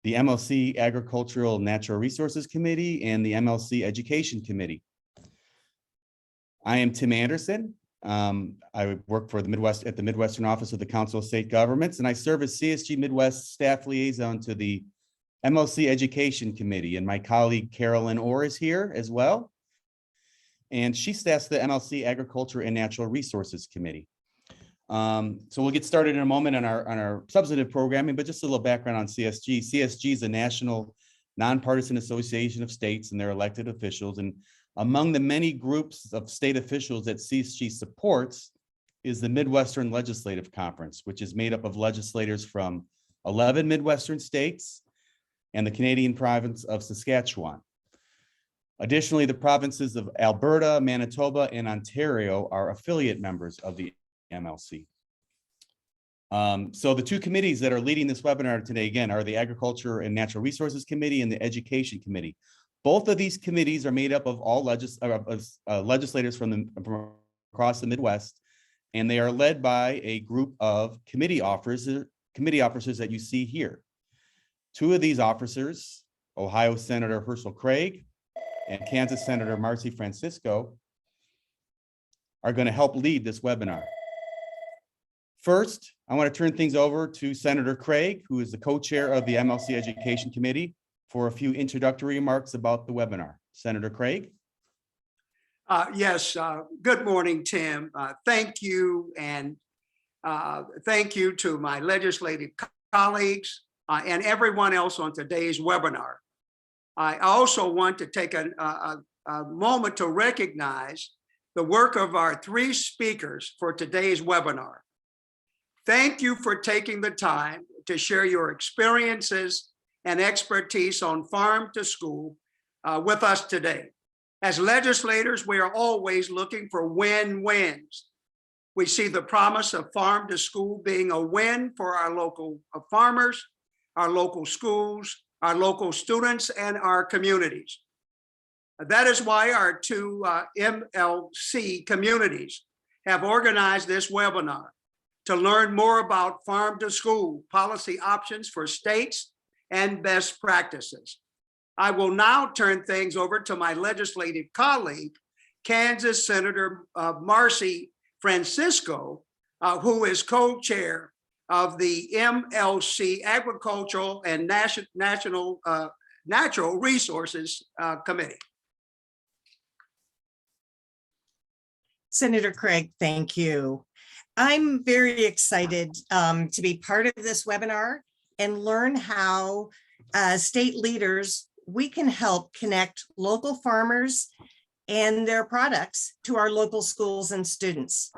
the MLC Agricultural Natural Resources Committee, and the MLC Education Committee. I am Tim Anderson. I work for the Midwestern Office of the Council of State Governments, and I serve as CSG Midwest staff liaison to the MLC Education Committee. And my colleague Carolyn Orr is here as well, and she staffs the MLC Agriculture and Natural Resources Committee. So we'll get started in a moment on our substantive programming, but just a little background on CSG. CSG is a national nonpartisan association of states and their elected officials. And among the many groups of state officials that CSG supports is the Midwestern Legislative Conference, which is made up of legislators from 11 Midwestern states and the Canadian province of Saskatchewan. Additionally, the provinces of Alberta, Manitoba, and Ontario are affiliate members of the MLC. So the two committees that are leading this webinar today, again, are the Agriculture and Natural Resources Committee and the Education Committee. Both of these committees are made up of all legislators from across the Midwest, and they are led by a group of committee officers that you see here. Two of these officers, Ohio Senator Herschel Craig and Kansas Senator Marcy Francisco, are going to help lead this webinar. First, I want to turn things over to Senator Craig, who is the co-chair of the MLC Education Committee, for a few introductory remarks about the webinar. Senator Craig? Yes, good morning, Tim. Thank you, and thank you to my legislative colleagues and everyone else on today's webinar. I also want to take a moment to recognize the work of our three speakers for today's webinar. Thank you for taking the time to share your experiences and expertise on farm to school with us today. As legislators, we are always looking for win-wins. We see the promise of farm to school being a win for our local farmers, our local schools, our local students, and our communities. That is why our two MLC communities have organized this webinar to learn more about farm to school policy options for states and best practices. I will now turn things over to my legislative colleague, Kansas Senator Marcy Francisco, who is co-chair of the MLC Agricultural and Natural Resources Committee. Senator Craig, thank you. I'm very excited to be part of this webinar and learn how state leaders, we can help connect local farmers and their products to our local schools and students.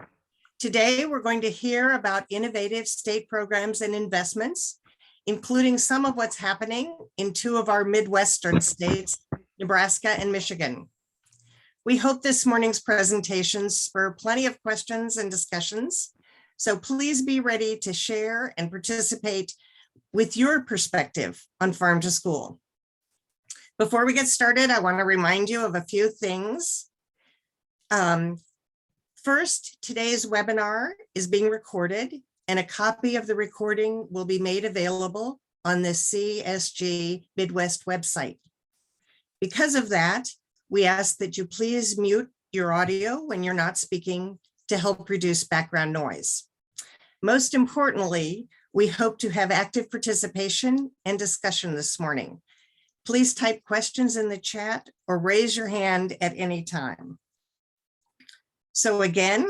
Today, we're going to hear about innovative state programs and investments, including some of what's happening in two of our Midwestern states, Nebraska and Michigan. We hope this morning's presentations spur plenty of questions and discussions. So please be ready to share and participate with your perspective on farm to school. Before we get started, I want to remind you of a few things. First, today's webinar is being recorded, and a copy of the recording will be made available on the CSG Midwest website. Because of that, we ask that you please mute your audio when you're not speaking to help reduce background noise. Most importantly, we hope to have active participation and discussion this morning. Please type questions in the chat or raise your hand at any time. So again,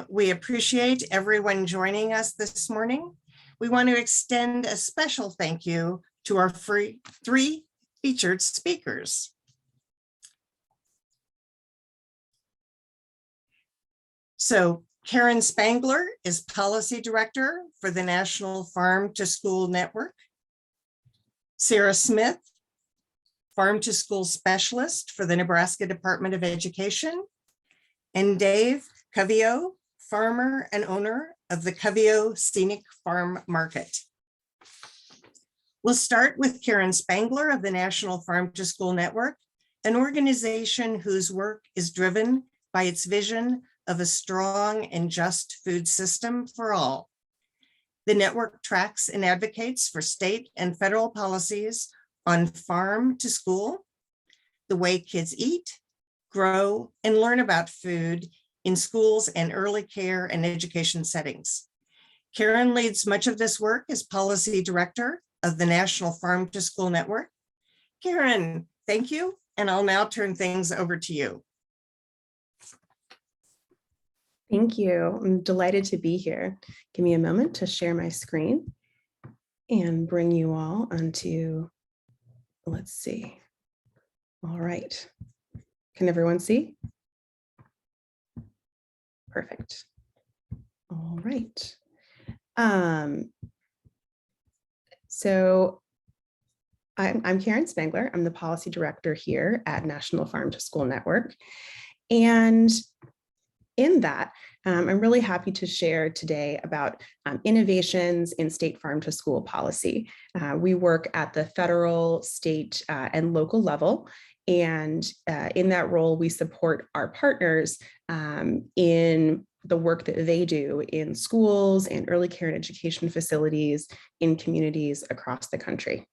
we appreciate everyone joining us this morning. We want to extend a special thank you to our three featured speakers. So Karen Spangler is Policy Director for the National Farm to School Network. Sarah Smith, Farm to School Specialist for the Nebraska Department of Education. And Dave Covio, farmer and owner of the Covio Scenic Farm Market. We'll start with Karen Spangler of the National Farm to School Network, an organization whose work is driven by its vision of a strong and just food system for all. The network tracks and advocates for state and federal policies on farm to school, the way kids eat, grow, and learn about food in schools and early care and education settings. Karen leads much of this work as policy director of the National Farm to School Network. Karen, thank you, and I'll now turn things over to you. Thank you. I'm delighted to be here. Give me a moment to share my screen and bring you all onto, let's see. All right. Can everyone see? Perfect. All right. So I'm Karen Spangler. I'm the policy director here at National Farm to School Network. And in that, I'm really happy to share today about innovations in state farm to school policy. We work at the federal, state, and local level. And in that role, we support our partners in the work that they do in schools and early care and education facilities in communities across the country.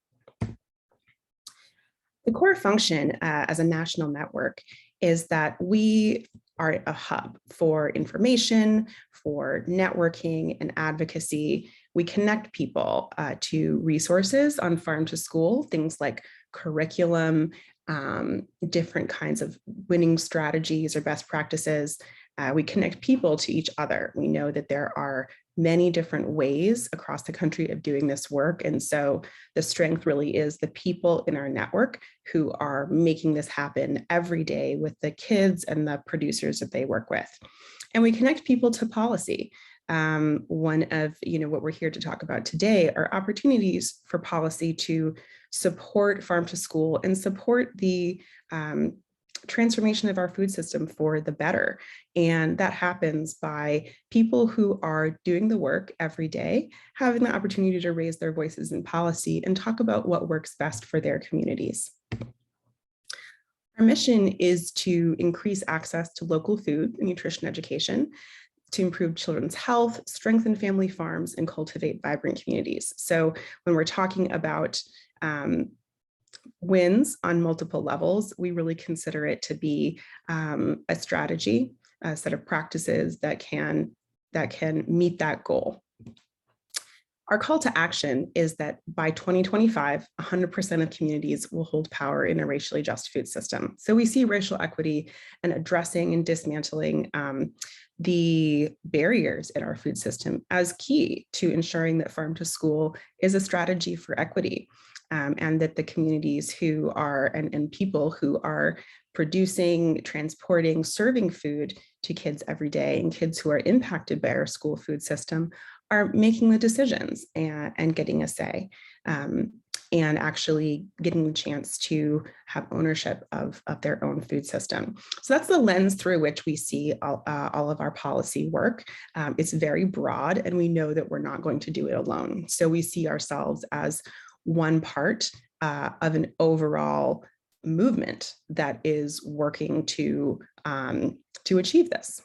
The core function as a national network is that we are a hub for information, for networking and advocacy. We connect people to resources on farm to school, things like curriculum, different kinds of winning strategies or best practices. We connect people to each other. We know that there are many different ways across the country of doing this work. And so the strength really is the people in our network who are making this happen every day with the kids and the producers that they work with. And we connect people to policy. One of what we're here to talk about today are opportunities for policy to support farm to school and support the transformation of our food system for the better. And that happens by people who are doing the work every day, having the opportunity to raise their voices in policy and talk about what works best for their communities. Our mission is to increase access to local food and nutrition education, to improve children's health, strengthen family farms, and cultivate vibrant communities. So when we're talking about wins on multiple levels, we really consider it to be a strategy, a set of practices that can meet that goal. Our call to action is that by 2025, 100% of communities will hold power in a racially just food system. So we see racial equity and addressing and dismantling the barriers in our food system as key to ensuring that farm to school is a strategy for equity. And that the communities who are and people who are producing, transporting, serving food to kids every day and kids who are impacted by our school food system are making the decisions and getting a say and actually getting the chance to have ownership of their own food system. So that's the lens through which we see all of our policy work. It's very broad, and we know that we're not going to do it alone. So we see ourselves as one part of an overall movement that is working to achieve this.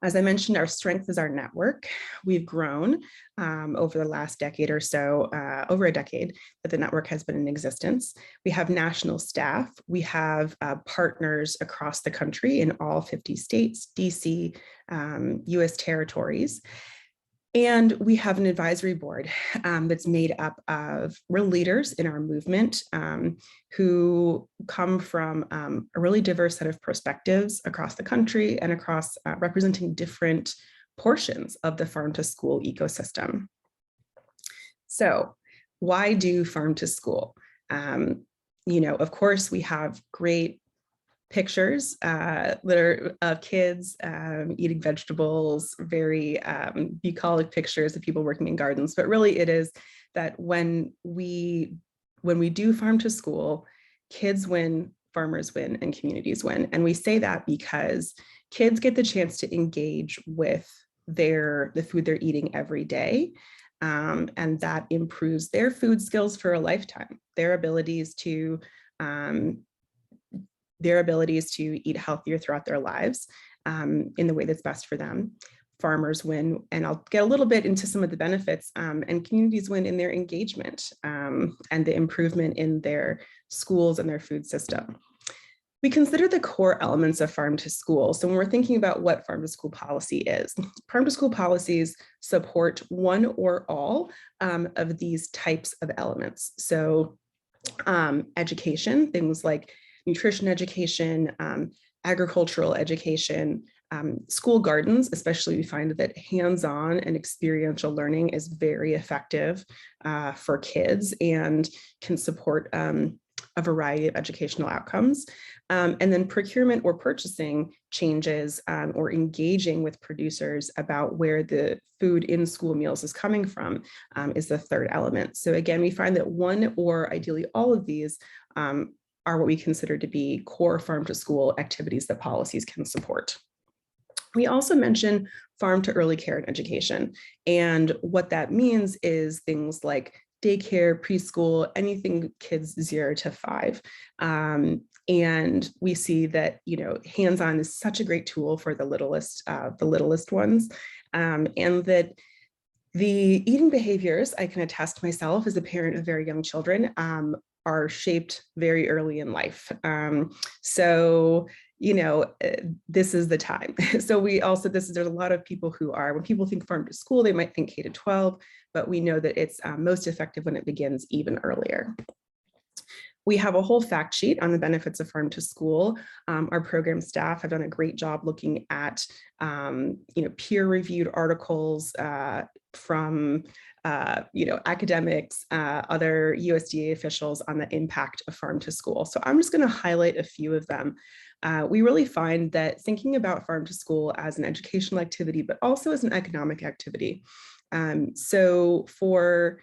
As I mentioned, our strength is our network. We've grown over the last decade or so, over a decade that the network has been in existence. We have national staff. We have partners across the country in all 50 states, DC, US territories. And we have an advisory board that's made up of real leaders in our movement who come from a really diverse set of perspectives across the country and across representing different portions of the farm to school ecosystem. So why do farm to school? Of course, we have great pictures that are of kids eating vegetables, very bucolic pictures of people working in gardens. But really it is that when we do farm to school, kids win, farmers win, and communities win. And we say that because kids get the chance to engage with the food they're eating every day. And that improves their food skills for a lifetime, their abilities to eat healthier throughout their lives in the way that's best for them. farmers win, and I'll get a little bit into some of the benefits, and communities win in their engagement and the improvement in their schools and their food system. We consider the core elements of farm to school. So when we're thinking about what farm to school policy is, farm to school policies support one or all of these types of elements. So education, things like nutrition education, agricultural education, school gardens, especially we find that hands-on and experiential learning is very effective for kids and can support a variety of educational outcomes. And then procurement or purchasing changes or engaging with producers about where the food in school meals is coming from is the third element. So again, we find that one or ideally all of these are what we consider to be core farm to school activities that policies can support. We also mention farm to early care and education. And what that means is things like daycare, preschool, anything kids 0 to 5. And we see that, you know, hands-on is such a great tool for the littlest ones, and that the eating behaviors, I can attest myself as a parent of very young children, are shaped very early in life. So, you know, this is the time. So we also, there's a lot of people who are, when people think farm to school, they might think K to 12, but we know that it's most effective when it begins even earlier. We have a whole fact sheet on the benefits of farm to school. Our program staff have done a great job looking at, you know, peer-reviewed articles from, you know, academics, other USDA officials on the impact of farm to school. So I'm just going to highlight a few of them. We really find that thinking about farm to school as an educational activity, but also as an economic activity. So for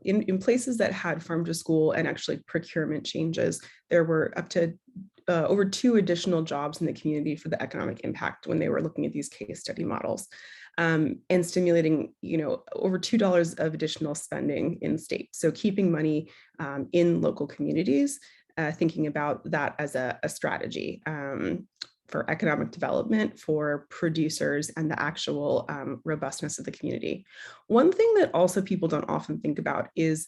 in places that had farm to school and actually procurement changes, there were up to over 2 additional jobs in the community for the economic impact when they were looking at these case study models, and stimulating, you know, over $2 of additional spending in state. So keeping money in local communities, thinking about that as a strategy for economic development, for producers, and the actual robustness of the community. One thing that also people don't often think about is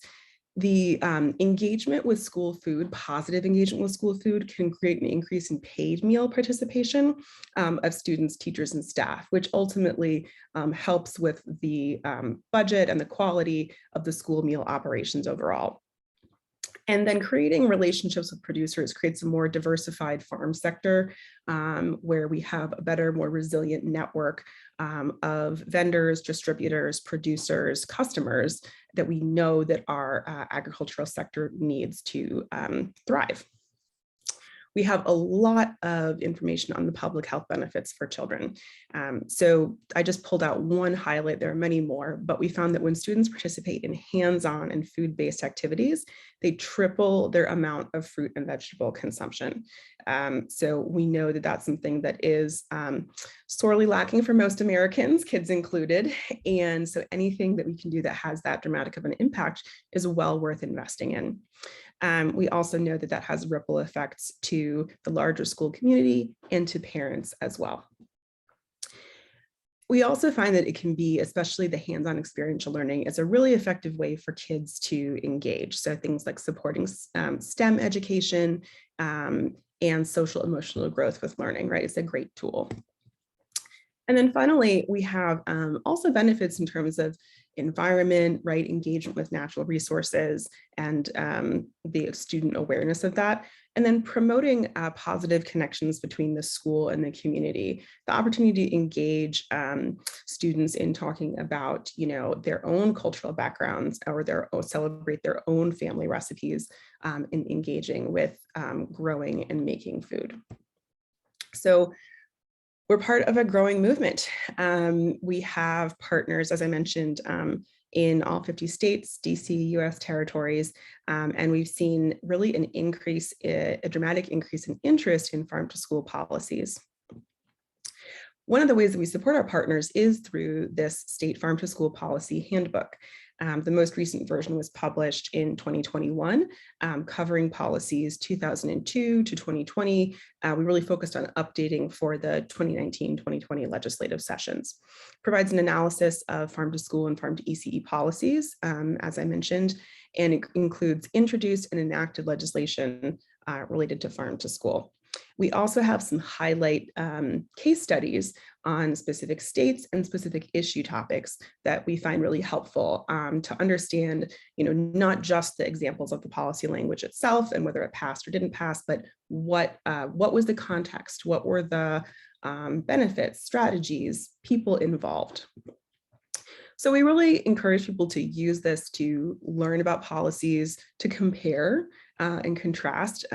the engagement with school food. Positive engagement with school food can create an increase in paid meal participation of students, teachers, and staff, which ultimately helps with the budget and the quality of the school meal operations overall. And then creating relationships with producers creates a more diversified farm sector where we have a better, more resilient network of vendors, distributors, producers, customers that we know that our agricultural sector needs to thrive. We have a lot of information on the public health benefits for children. So I just pulled out one highlight. There are many more, but we found that when students participate in hands-on and food-based activities, they triple their amount of fruit and vegetable consumption. So we know that that's something that is sorely lacking for most Americans, kids included. And so anything that we can do that has that dramatic of an impact is well worth investing in. We also know that that has ripple effects to the larger school community and to parents as well. We also find that it can be, especially the hands-on experiential learning, is a really effective way for kids to engage. So things like supporting STEM education and social emotional growth with learning, right? It's a great tool. And then finally, we have also benefits in terms of environment, right? Engagement with natural resources and the student awareness of that. And then promoting positive connections between the school and the community, the opportunity to engage students in talking about, you know, their own cultural backgrounds or celebrate their own family recipes in engaging with growing and making food. So we're part of a growing movement. We have partners, as I mentioned, in all 50 states, DC, US territories, and we've seen really an increase, a dramatic increase in interest in farm to school policies. One of the ways that we support our partners is through this state farm to school policy handbook. The most recent version was published in 2021, covering policies 2002 to 2020. We really focused on updating for the 2019-2020 legislative sessions. Provides an analysis of farm to school and farm to ECE policies, as I mentioned, and it includes introduced and enacted legislation related to farm to school. We also have some highlight case studies on specific states and specific issue topics that we find really helpful to understand, not just the examples of the policy language itself and whether it passed or didn't pass, but what was the context, what were the benefits, strategies, people involved. So we really encourage people to use this to learn about policies, to compare and contrast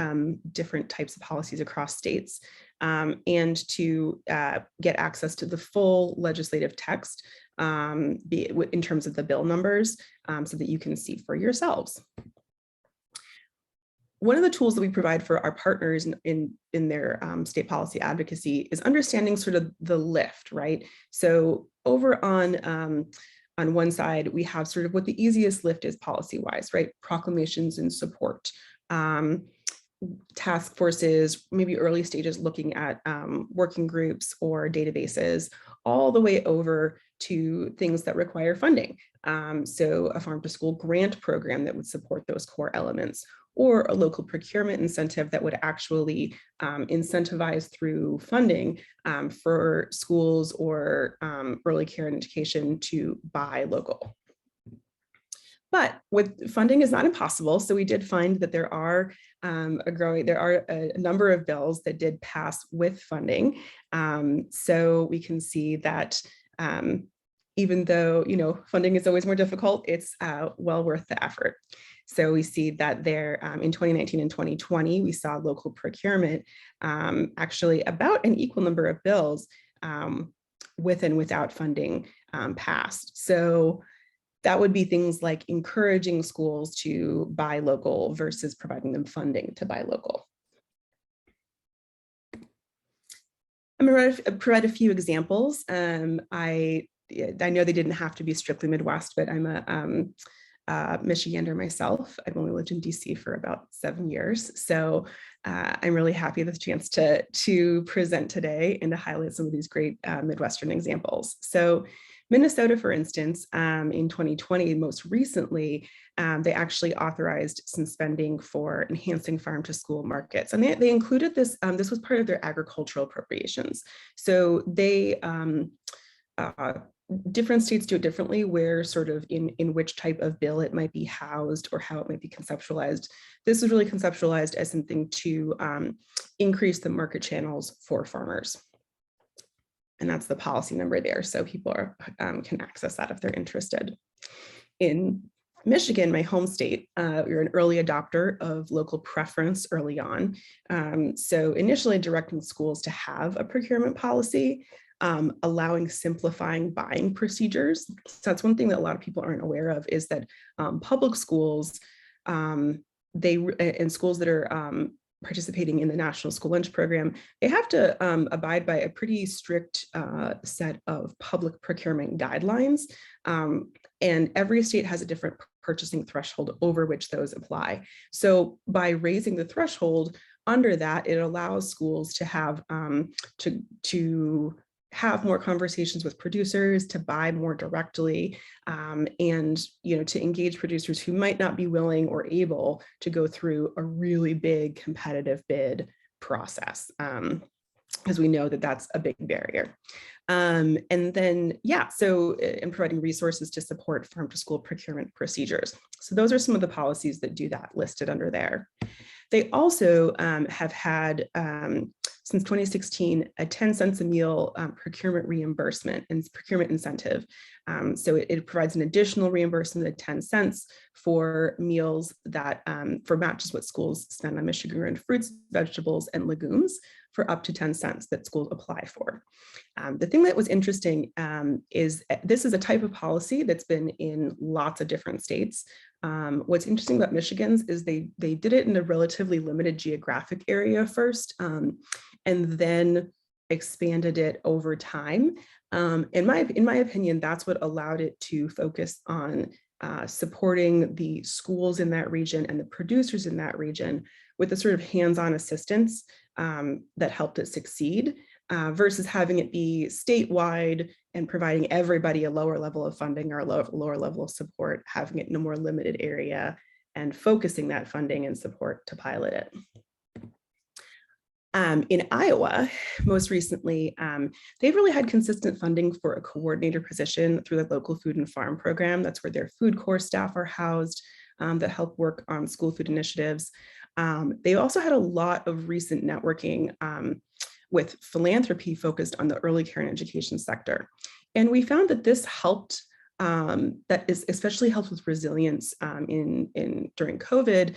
different types of policies across states, and to get access to the full legislative text in terms of the bill numbers so that you can see for yourselves. One of the tools that we provide for our partners in their state policy advocacy is understanding sort of the lift, right? So over on one side, we have sort of what the easiest lift is policy-wise, right? Proclamations and support, task forces, maybe early stages looking at working groups or databases, all the way over to things that require funding. So a farm to school grant program that would support those core elements, or a local procurement incentive that would actually incentivize through funding for schools or early care and education to buy local. But with funding is not impossible. So we did find that there are a number of bills that did pass with funding. So we can see that even though funding is always more difficult, it's well worth the effort. So we see that there in 2019 and 2020, we saw local procurement actually about an equal number of bills with and without funding passed. So that would be things like encouraging schools to buy local versus providing them funding to buy local. I'm going to provide a few examples. I know they didn't have to be strictly Midwest, but I'm a Michigander myself. I've only lived in DC for about 7 years. So I'm really happy with the chance to present today and to highlight some of these great Midwestern examples. So Minnesota, for instance, in 2020, most recently, they actually authorized some spending for enhancing farm to school markets. And they included this, this was part of their agricultural appropriations. So they, different states do it differently, where sort of in which type of bill it might be housed or how it might be conceptualized. This is really conceptualized as something to increase the market channels for farmers. And that's the policy number there. So people can access that if they're interested. In Michigan, my home state, we're an early adopter of local preference early on. So initially directing schools to have a procurement policy, allowing simplifying buying procedures. So that's one thing that a lot of people aren't aware of, is that public schools, and schools that are participating in the National School Lunch Program, they have to abide by a pretty strict set of public procurement guidelines. And every state has a different purchasing threshold over which those apply. So by raising the threshold under that, it allows schools to have to have more conversations with producers, to buy more directly, and to engage producers who might not be willing or able to go through a really big competitive bid process, because we know that that's a big barrier. And then, so in providing resources to support farm to school procurement procedures. So those are some of the policies that do that, listed under there. They also have had, since 2016, a 10 cents a meal procurement reimbursement and procurement incentive. So it provides an additional reimbursement of 10 cents for meals that, for not just what schools spend on Michigan fruits, vegetables, and legumes, for up to 10 cents that schools apply for. The thing that was interesting is this is a type of policy that's been in lots of different states. What's interesting about Michigan's is they did it in a relatively limited geographic area first, and then expanded it over time. In my opinion, that's what allowed it to focus on supporting the schools in that region and the producers in that region with the sort of hands-on assistance that helped it succeed, versus having it be statewide and providing everybody a lower level of funding or a lower level of support, having it in a more limited area and focusing that funding and support to pilot it. In Iowa, most recently, they've really had consistent funding for a coordinator position through the local food and farm program. That's where their food corps staff are housed that help work on school food initiatives. They also had a lot of recent networking with philanthropy focused on the early care and education sector. And we found that this helped, that is especially helped with resilience during COVID,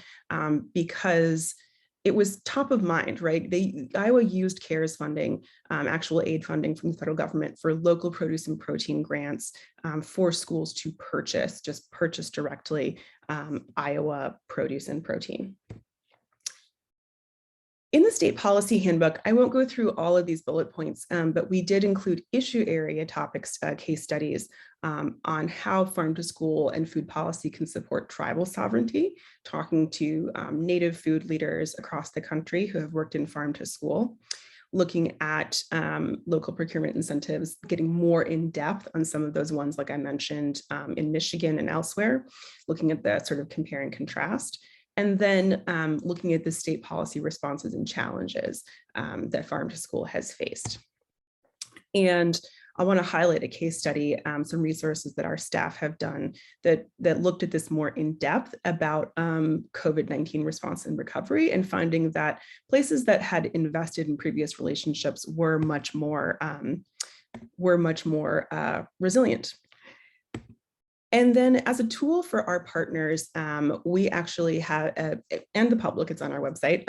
because it was top of mind, right? Iowa used CARES funding, actual aid funding from the federal government for local produce and protein grants for schools to purchase directly Iowa produce and protein. In the state policy handbook, I won't go through all of these bullet points, but we did include issue area topics, case studies on how farm to school and food policy can support tribal sovereignty, talking to native food leaders across the country who have worked in farm to school, looking at local procurement incentives, getting more in depth on some of those ones, like I mentioned in Michigan and elsewhere, looking at the sort of compare and contrast. And then looking at the state policy responses and challenges that farm to school has faced. And I want to highlight a case study, some resources that our staff have done that looked at this more in depth about COVID-19 response and recovery, and finding that places that had invested in previous relationships were much more resilient. And then as a tool for our partners, we actually have, and the public, it's on our website,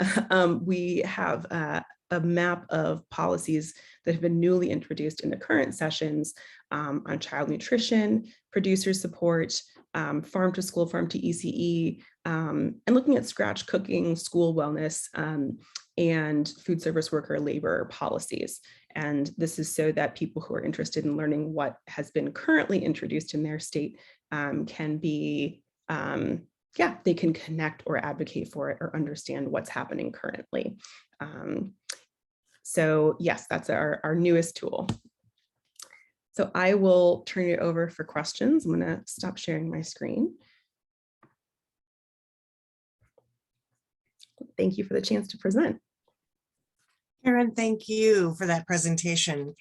we have a map of policies that have been newly introduced in the current sessions on child nutrition, producer support, farm to school, farm to ECE, and looking at scratch cooking, school wellness, and food service worker labor policies. And this is so that people who are interested in learning what has been currently introduced in their state can be, they can connect or advocate for it or understand what's happening currently. So yes, that's our newest tool. So I will turn it over for questions. I'm going to stop sharing my screen. Thank you for the chance to present. Karen, thank you for that presentation.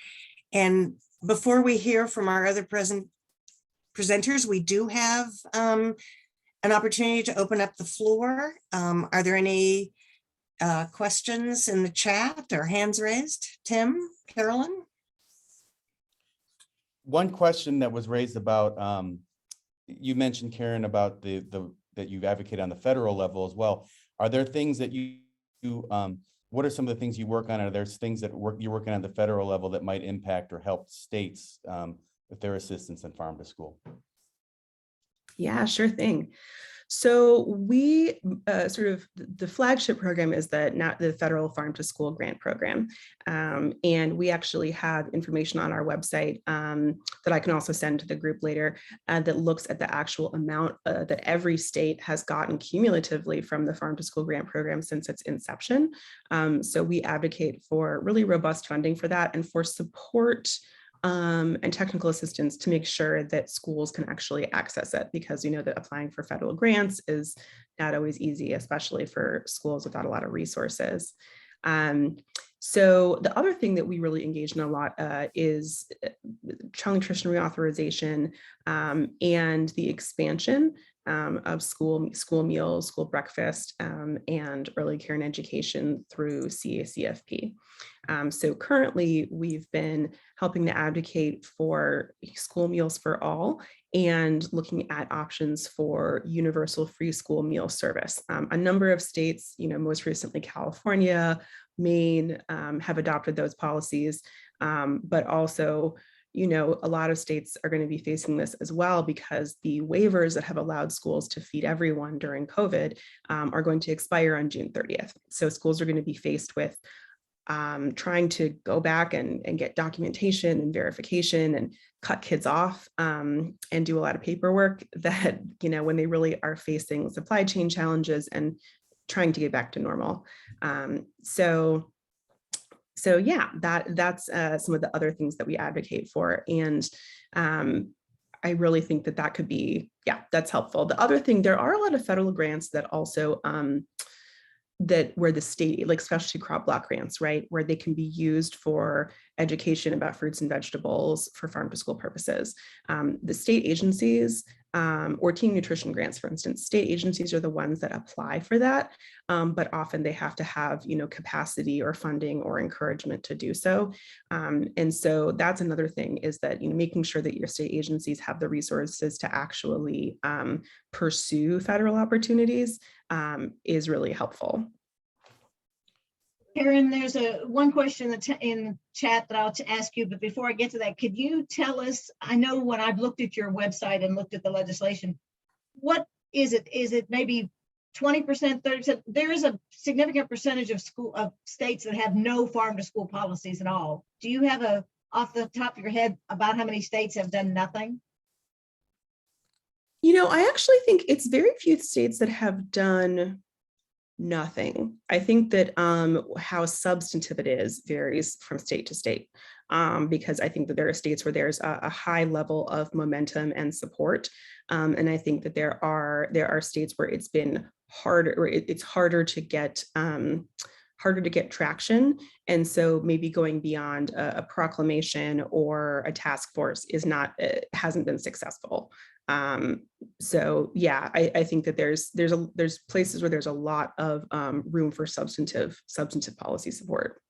And before we hear from our other presenters, we do have an opportunity to open up the floor. Are there any questions in the chat or hands raised? Tim, Carolyn? One question that was raised about, you mentioned, Karen, about that you advocate on the federal level as well. Are there things that you what are some of the things you work on? Are there things that you're working on the federal level that might impact or help states with their assistance in farm to school? Yeah, sure thing. So we the flagship program is the federal farm to school grant program. And we actually have information on our website that I can also send to the group later that looks at the actual amount that every state has gotten cumulatively from the farm to school grant program since its inception. So we advocate for really robust funding for that and for support and technical assistance to make sure that schools can actually access it, because we know that applying for federal grants is not always easy, especially for schools without a lot of resources. So the other thing that we really engage in a lot is child nutrition reauthorization and the expansion of school meals, school breakfast, and early care and education through CACFP. So currently we've been helping to advocate for school meals for all and looking at options for universal free school meal service. A number of states, most recently California, Maine, have adopted those policies, but also a lot of states are going to be facing this as well, because the waivers that have allowed schools to feed everyone during COVID are going to expire on June 30th. So schools are going to be faced with trying to go back and get documentation and verification and cut kids off and do a lot of paperwork that, when they really are facing supply chain challenges and trying to get back to normal. So yeah, that's some of the other things that we advocate for. And I really think that could be, that's helpful. The other thing, there are a lot of federal grants that also where the state, like specialty crop block grants, right, where they can be used for education about fruits and vegetables for farm to school purposes. The state agencies or teen nutrition grants, for instance, state agencies are the ones that apply for that, but often they have to have, capacity or funding or encouragement to do so. And so that's another thing, is that, making sure that your state agencies have the resources to actually pursue federal opportunities is really helpful. Karen, there's one question in chat that I'll ask you, but before I get to that, could you tell us, I know when I've looked at your website and looked at the legislation, what is it? Is it maybe 20%, 30%? There is a significant percentage of states that have no farm to school policies at all. Do you have off the top of your head about how many states have done nothing? I actually think it's very few states that have done nothing. I think that how substantive it is varies from state to state, because I think that there are states where there's a high level of momentum and support, and I think that there are states where it's been harder, or it's harder to get traction, and so maybe going beyond a proclamation or a task force hasn't been successful. So yeah, I think that there's places where there's a lot of room for substantive policy support.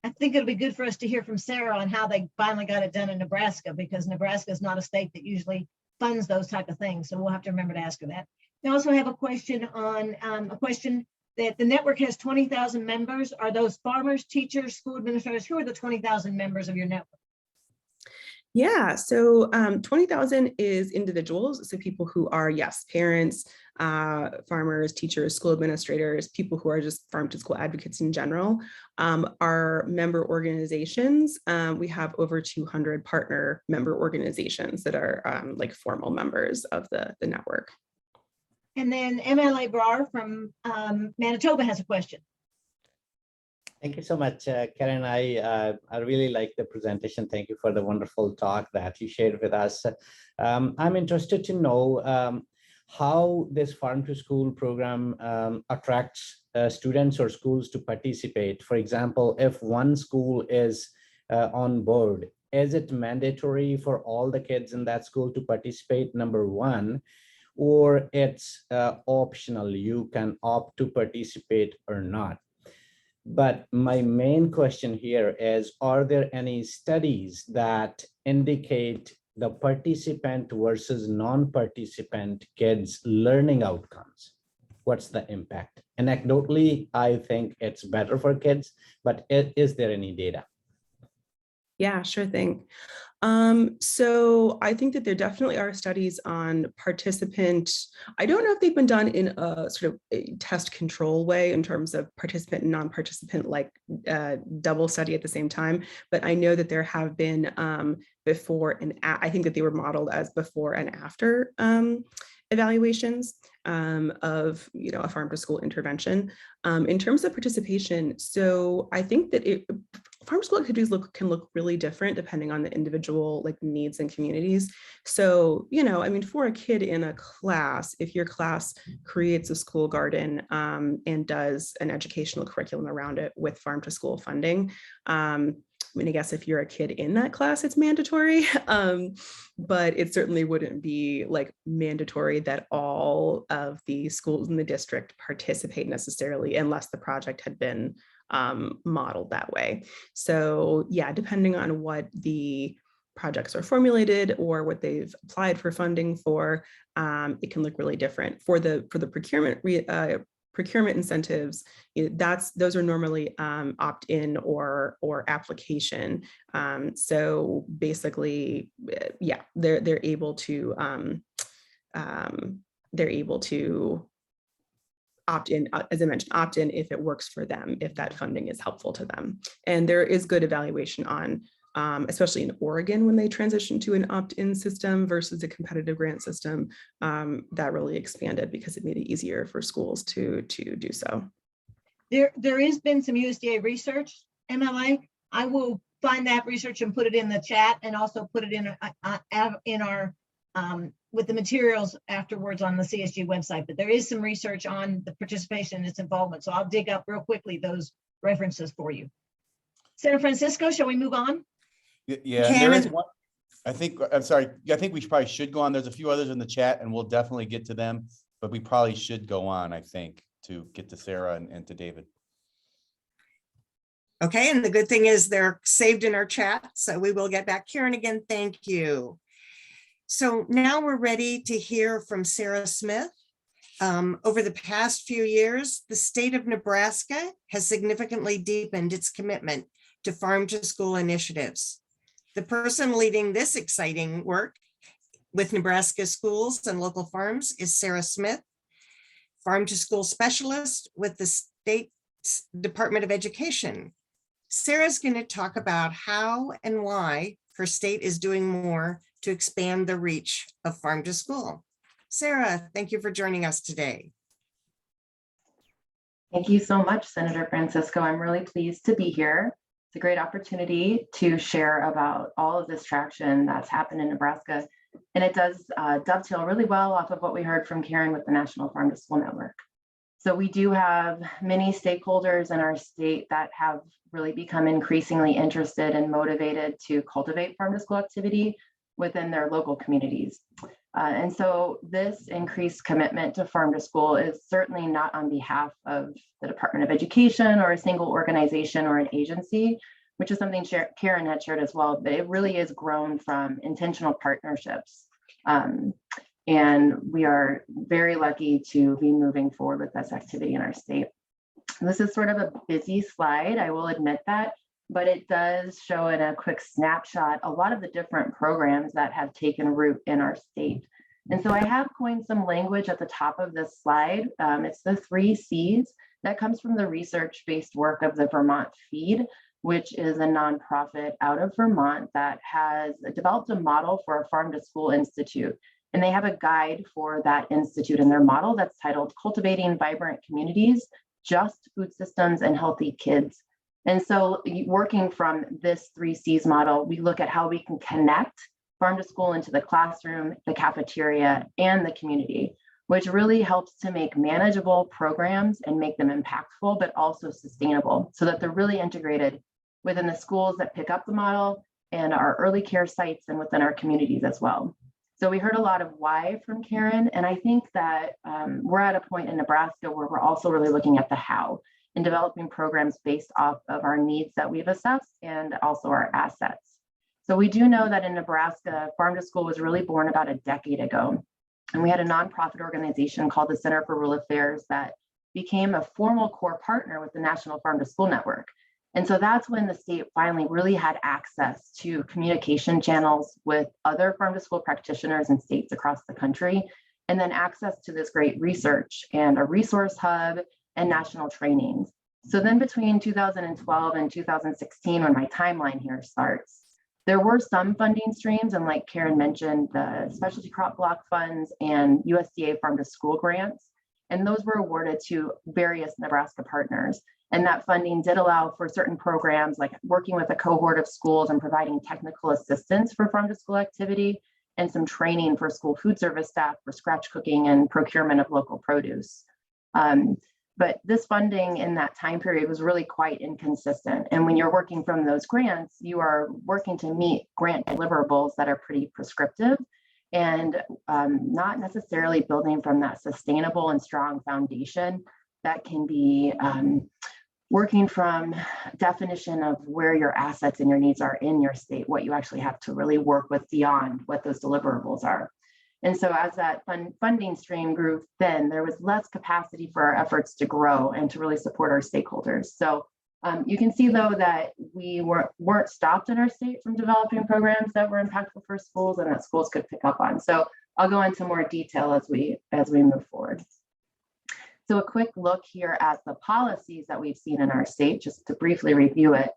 I think it'll be good for us to hear from Sarah on how they finally got it done in Nebraska, because Nebraska is not a state that usually funds those type of things. So we'll have to remember to ask her that. We also have a question on that the network has 20,000 members. Are those farmers, teachers, school administrators? Who are the 20,000 members of your network? Yeah, so 20,000 is individuals, so people who are, yes, parents, farmers, teachers, school administrators, people who are just farm to school advocates in general. Our member organizations, we have over 200 partner member organizations that are like formal members of the network. And then MLA Brar from Manitoba has a question. Thank you so much, Karen. I really like the presentation. Thank you for the wonderful talk that you shared with us. I'm interested to know how this farm to school program attracts students or schools to participate. For example, if one school is on board, is it mandatory for all the kids in that school to participate, number one, or it's optional, you can opt to participate or not? But my main question here is, are there any studies that indicate the participant versus non-participant kids' learning outcomes? What's the impact? Anecdotally, I think it's better for kids, but is there any data? Yeah, sure thing. So I think that there definitely are studies on participant. I don't know if they've been done in a sort of a test control way in terms of participant and non-participant, like double study at the same time, but I know that there have been before and I think that they were modeled as before and after evaluations of a farm to school intervention. In terms of participation, so I think that farm to school activities can look really different depending on the individual needs and communities. So, I mean, for a kid in a class, if your class creates a school garden and does an educational curriculum around it with farm to school funding, I mean, I guess if you're a kid in that class, it's mandatory, but it certainly wouldn't be mandatory that all of the schools in the district participate necessarily, unless the project had been modeled that way. So yeah, depending on what the projects are formulated or what they've applied for funding for, it can look really different. For the procurement incentives, those are normally opt-in or application. So basically, yeah, they're able to opt in, as I mentioned, opt in if it works for them, if that funding is helpful to them. And there is good evaluation on, especially in Oregon, when they transitioned to an opt-in system versus a competitive grant system, that really expanded because it made it easier for schools to do so. There has been some USDA research, MLA. I will find that research and put it in the chat, and also put it in our with the materials afterwards on the CSG website. But there is some research on the participation and its involvement. So I'll dig up real quickly those references for you. Senator Francisco, shall we move on? Yeah, and there is one. I'm sorry. I think we probably should go on. There's a few others in the chat, and we'll definitely get to them. But we probably should go on, I think, to get to Sarah and to David. Okay, and the good thing is they're saved in our chat, so we will get back. Karen, again, thank you. So now we're ready to hear from Sarah Smith. Over the past few years, the state of Nebraska has significantly deepened its commitment to farm to school initiatives. The person leading this exciting work with Nebraska schools and local farms is Sarah Smith, farm to school specialist with the state Department of Education. Sarah's going to talk about how and why her state is doing more to expand the reach of farm to school. Sarah, thank you for joining us today. Thank you so much, Senator Francisco. I'm really pleased to be here. It's a great opportunity to share about all of this traction that's happened in Nebraska. And it does dovetail really well off of what we heard from Karen with the National Farm to School Network. So we do have many stakeholders in our state that have really become increasingly interested and motivated to cultivate farm to school activity within their local communities. And so this increased commitment to farm to school is certainly not on behalf of the Department of Education or a single organization or an agency, which is something Karen had shared as well, but it really is grown from intentional partnerships. And we are very lucky to be moving forward with this activity in our state. This is sort of a busy slide, I will admit that, but it does show in a quick snapshot a lot of the different programs that have taken root in our state. And so I have coined some language at the top of this slide. It's the 3 C's that comes from the research-based work of the Vermont Feed, which is a nonprofit out of Vermont that has developed a model for a farm to school institute. And they have a guide for that institute in their model that's titled Cultivating Vibrant Communities, Just Food Systems and Healthy Kids. And so working from this 3 C's model, we look at how we can connect farm to school into the classroom, the cafeteria, and the community, which really helps to make manageable programs and make them impactful, but also sustainable, so that they're really integrated within the schools that pick up the model and our early care sites and within our communities as well. So we heard a lot of why from Karen, and I think that we're at a point in Nebraska where we're also really looking at the how and developing programs based off of our needs that we've assessed and also our assets. So we do know that in Nebraska, farm to school was really born about a decade ago. And we had a nonprofit organization called the Center for Rural Affairs that became a formal core partner with the National Farm to School Network. And so that's when the state finally really had access to communication channels with other farm to school practitioners in states across the country, and then access to this great research and a resource hub and national trainings. So then between 2012 and 2016, when my timeline here starts, there were some funding streams, and like Karen mentioned, the specialty crop block funds and USDA farm to school grants, and those were awarded to various Nebraska partners. And that funding did allow for certain programs like working with a cohort of schools and providing technical assistance for farm to school activity, and some training for school food service staff for scratch cooking and procurement of local produce. But this funding in that time period was really quite inconsistent. And when you're working from those grants, you are working to meet grant deliverables that are pretty prescriptive and not necessarily building from that sustainable and strong foundation that can be working from definition of where your assets and your needs are in your state, what you actually have to really work with beyond what those deliverables are. And so as that funding stream grew thin, there was less capacity for our efforts to grow and to really support our stakeholders. So you can see though that we weren't stopped in our state from developing programs that were impactful for schools and that schools could pick up on. So I'll go into more detail as we move forward. So a quick look here at the policies that we've seen in our state, just to briefly review it.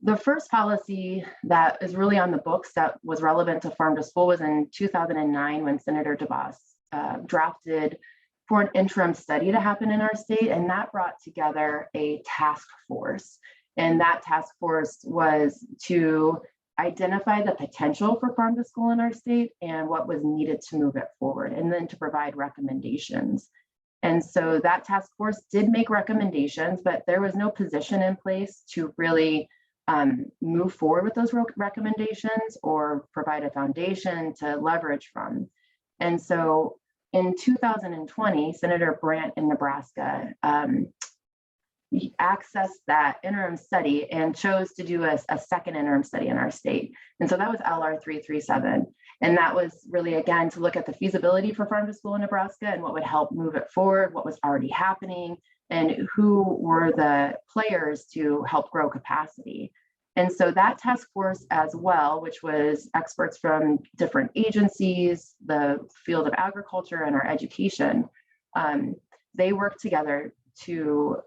The first policy that is really on the books that was relevant to farm to school was in 2009 when Senator DeVos drafted for an interim study to happen in our state, and that brought together a task force. And that task force was to identify the potential for farm to school in our state and what was needed to move it forward, and then to provide recommendations. And so that task force did make recommendations, but there was no position in place to really move forward with those recommendations or provide a foundation to leverage from. And so in 2020, Senator Brandt in Nebraska accessed that interim study and chose to do a second interim study in our state. And so that was LR 337. And that was really, again, to look at the feasibility for farm to school in Nebraska and what would help move it forward, what was already happening, and who were the players to help grow capacity. And so that task force as well, which was experts from different agencies, the field of agriculture and our education, they worked together to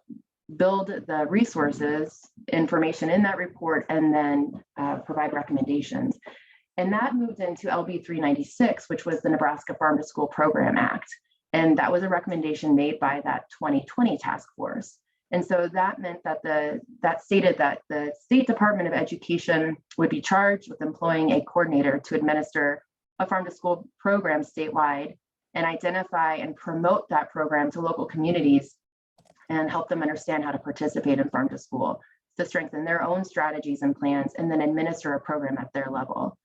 build the resources, information in that report, and then provide recommendations. And that moved into LB 396, which was the Nebraska Farm to School Program Act. And that was a recommendation made by that 2020 task force. And so that meant that that stated that the State Department of Education would be charged with employing a coordinator to administer a farm to school program statewide and identify and promote that program to local communities and help them understand how to participate in farm to school, to strengthen their own strategies and plans, and then administer a program at their level.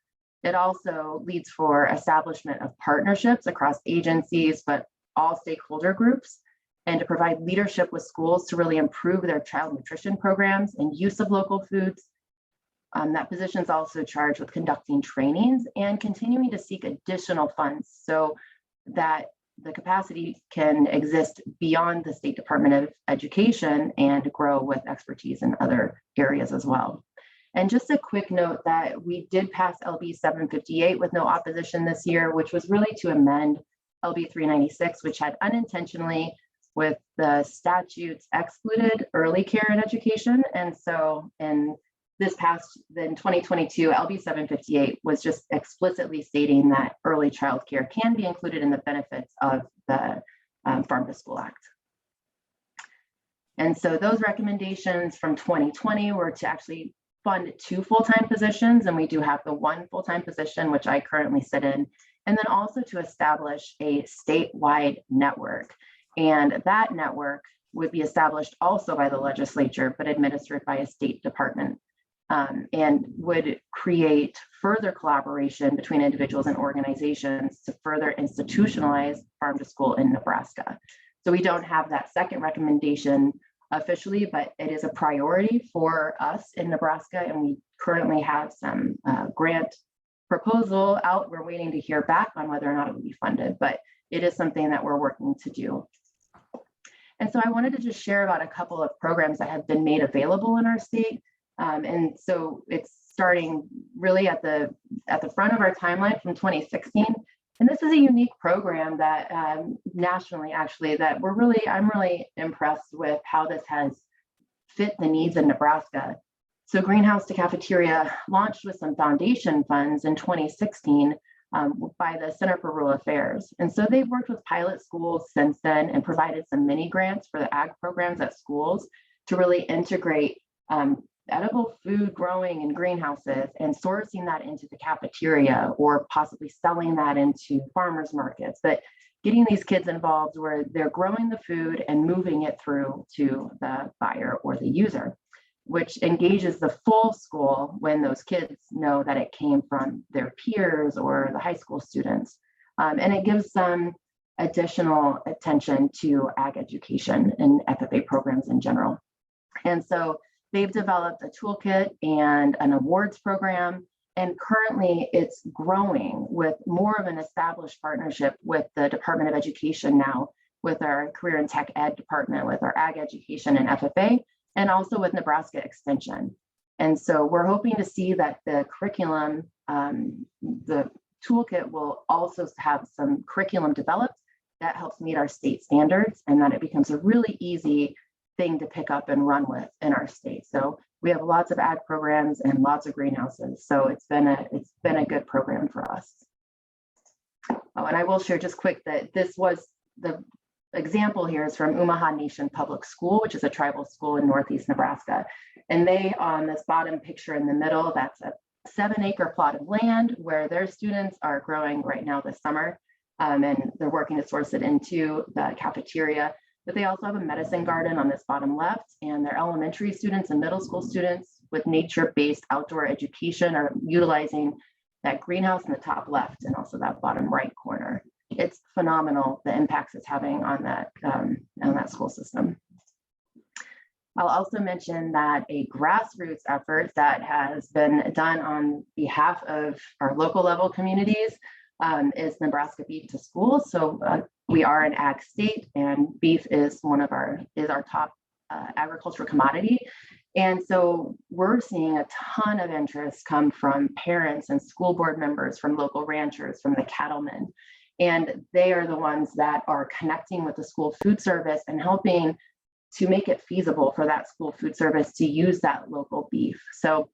It also leads for establishment of partnerships across agencies, but all stakeholder groups, and to provide leadership with schools to really improve their child nutrition programs and use of local foods. That position is also charged with conducting trainings and continuing to seek additional funds so that the capacity can exist beyond the State Department of Education and grow with expertise in other areas as well. And just a quick note that we did pass LB 758 with no opposition this year, which was really to amend LB 396, which had unintentionally with the statutes excluded early care and education. And so in this past, in 2022, LB 758 was just explicitly stating that early child care can be included in the benefits of the Farm to School Act. And so those recommendations from 2020 were to actually fund 2 full-time positions, and we do have the 1 full-time position, which I currently sit in, and then also to establish a statewide network. And that network would be established also by the legislature, but administered by a state department, and would create further collaboration between individuals and organizations to further institutionalize farm to school in Nebraska. So we don't have that second recommendation officially, but it is a priority for us in Nebraska, and we currently have some grant proposal out. We're waiting to hear back on whether or not it will be funded, but it is something that we're working to do. And so I wanted to just share about a couple of programs that have been made available in our state. And so it's starting really at the front of our timeline from 2016. And this is a unique program that nationally, actually, that I'm really impressed with how this has fit the needs in Nebraska. So Greenhouse to Cafeteria launched with some foundation funds in 2016 by the Center for Rural Affairs. And so they've worked with pilot schools since then and provided some mini grants for the ag programs at schools to really integrate edible food growing in greenhouses and sourcing that into the cafeteria or possibly selling that into farmers markets. But getting these kids involved where they're growing the food and moving it through to the buyer or the user, which engages the full school when those kids know that it came from their peers or the high school students. And it gives them additional attention to ag education and FFA programs in general. And so they've developed a toolkit and an awards program, and currently it's growing with more of an established partnership with the Department of Education now, with our Career and Tech Ed department, with our ag education and FFA, and also with Nebraska Extension. And so we're hoping to see that the curriculum, the toolkit will also have some curriculum developed that helps meet our state standards, and that it becomes a really easy thing to pick up and run with in our state. So we have lots of ag programs and lots of greenhouses. So it's been a good program for us. Oh, and I will share just quick that this was the example here is from Omaha Nation Public School, which is a tribal school in Northeast Nebraska. And they, on this bottom picture in the middle, that's a 7-acre plot of land where their students are growing right now this summer. And they're working to source it into the cafeteria. But they also have a medicine garden on this bottom left, and their elementary students and middle school students with nature-based outdoor education are utilizing that greenhouse in the top left and also that bottom right corner. It's phenomenal the impacts it's having on that school system. I'll also mention that a grassroots effort that has been done on behalf of our local level communities is Nebraska Beef to School. So we are an ag state, and beef is our top agricultural commodity. And so we're seeing a ton of interest come from parents and school board members, from local ranchers, from the cattlemen. And they are the ones that are connecting with the school food service and helping to make it feasible for that school food service to use that local beef. So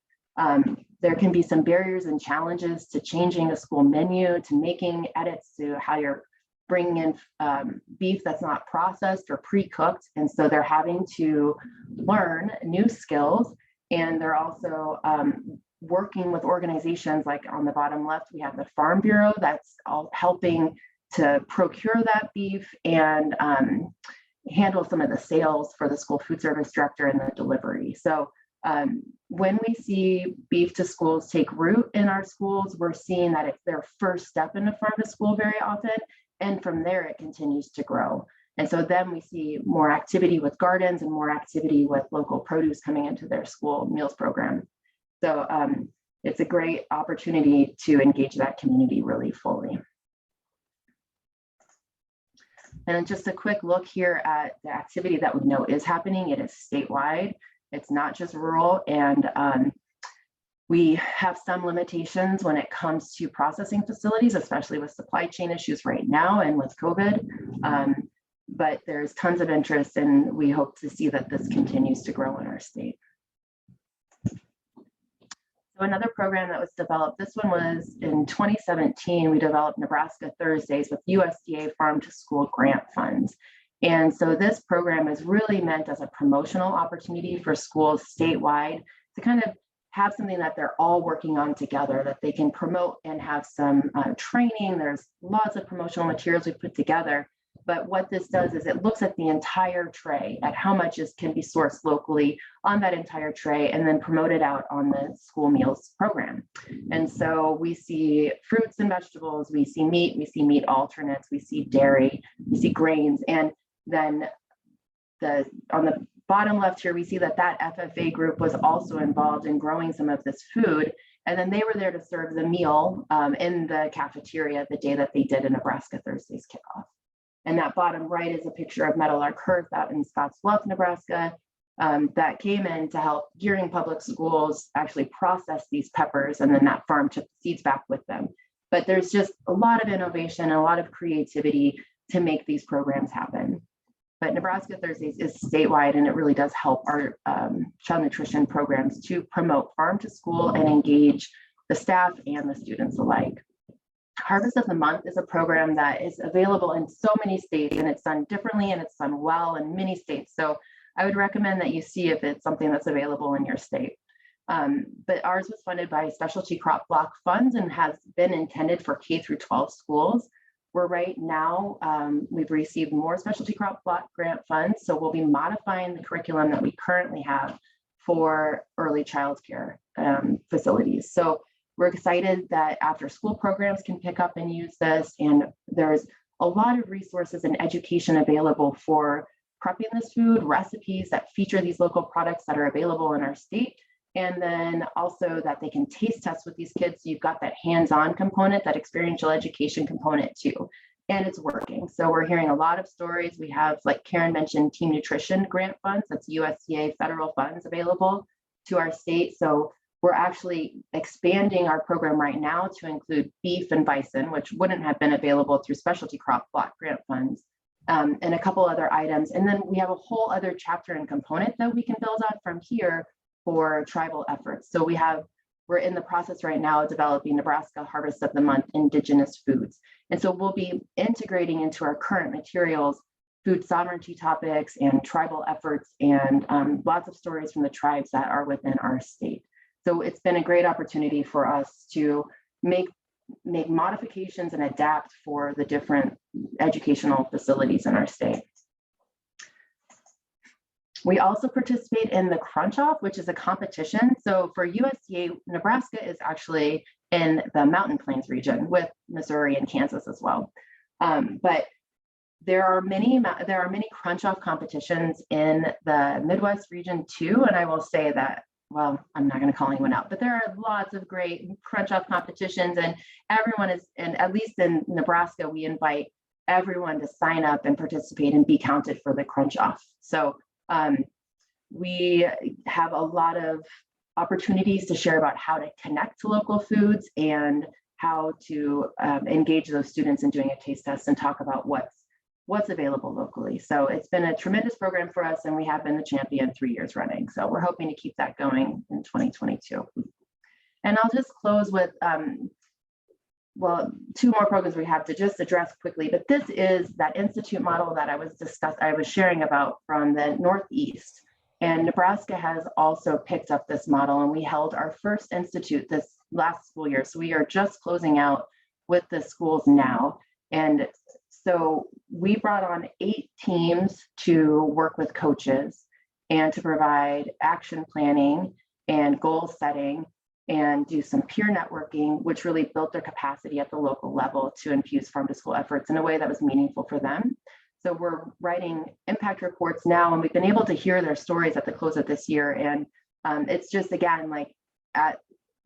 there can be some barriers and challenges to changing a school menu, to making edits to how you're bringing in beef that's not processed or pre-cooked. And so they're having to learn new skills. And they're also working with organizations like on the bottom left, we have the Farm Bureau that's all helping to procure that beef and handle some of the sales for the school food service director and the delivery. So when we see beef to schools take root in our schools, we're seeing that it's their first step into farm to school very often. And from there, it continues to grow. And so then we see more activity with gardens and more activity with local produce coming into their school meals program. So it's a great opportunity to engage that community really fully. And just a quick look here at the activity that we know is happening. It is statewide. It's not just rural. And we have some limitations when it comes to processing facilities, especially with supply chain issues right now and with COVID. But there's tons of interest, and we hope to see that this continues to grow in our state. So another program that was developed, this one was in 2017, we developed Nebraska Thursdays with USDA Farm to School grant funds. And so this program is really meant as a promotional opportunity for schools statewide to kind of have something that they're all working on together, that they can promote and have some training. There's lots of promotional materials we put together. But what this does is it looks at the entire tray, at how much can be sourced locally on that entire tray, and then promoted out on the school meals program. And so we see fruits and vegetables, we see meat alternates, we see dairy, we see grains. And then on the bottom left here, we see that FFA group was also involved in growing some of this food. And then they were there to serve the meal in the cafeteria the day that they did a Nebraska Thursdays kickoff. And that bottom right is a picture of Meadowlark Hearth out in Scottsbluff, Nebraska, that came in to help Gearing Public Schools actually process these peppers, and then that farm took seeds back with them. But there's just a lot of innovation and a lot of creativity to make these programs happen. But Nebraska Thursdays is statewide, and it really does help our child nutrition programs to promote farm to school and engage the staff and the students alike. Harvest of the Month is a program that is available in so many states, and it's done differently and it's done well in many states. So I would recommend that you see if it's something that's available in your state. But ours was funded by Specialty Crop Block Funds and has been intended for K through 12 schools. We're right now, we've received more Specialty Crop Block grant funds, so we'll be modifying the curriculum that we currently have for early childcare facilities. So we're excited that after school programs can pick up and use this, and there's a lot of resources and education available for prepping this food, recipes that feature these local products that are available in our state, and then also that they can taste test with these kids. So you've got that hands-on component, that experiential education component too, and it's working. So we're hearing a lot of stories. We have, like Karen mentioned, Team Nutrition grant funds, that's USDA federal funds available to our state. So we're actually expanding our program right now to include beef and bison, which wouldn't have been available through specialty crop block grant funds, and a couple other items. And then we have a whole other chapter and component that we can build on from here for tribal efforts. So we're in the process right now of developing Nebraska Harvest of the Month Indigenous Foods. And so we'll be integrating into our current materials food sovereignty topics and tribal efforts and lots of stories from the tribes that are within our state. So it's been a great opportunity for us to make modifications and adapt for the different educational facilities in our state. We also participate in the Crunch Off, which is a competition. So for USDA, Nebraska is actually in the Mountain Plains region with Missouri and Kansas as well. But there are many Crunch Off competitions in the Midwest region too. And I will say that, well, I'm not going to call anyone out, but there are lots of great Crunch Off competitions, and everyone is, and at least in Nebraska, we invite everyone to sign up and participate and be counted for the Crunch Off. So we have a lot of opportunities to share about how to connect to local foods and how to engage those students in doing a taste test and talk about what's available locally. So it's been a tremendous program for us, and we have been the champion 3 years running. So we're hoping to keep that going in 2022. And I'll just close with, well, 2 more programs we have to just address quickly, but this is that institute model that I was sharing about from the Northeast. And Nebraska has also picked up this model, and we held our first institute this last school year. So we are just closing out with the schools now. And so we brought on 8 teams to work with coaches and to provide action planning and goal setting and do some peer networking, which really built their capacity at the local level to infuse farm to school efforts in a way that was meaningful for them. So we're writing impact reports now, and we've been able to hear their stories at the close of this year. And it's just, again, like at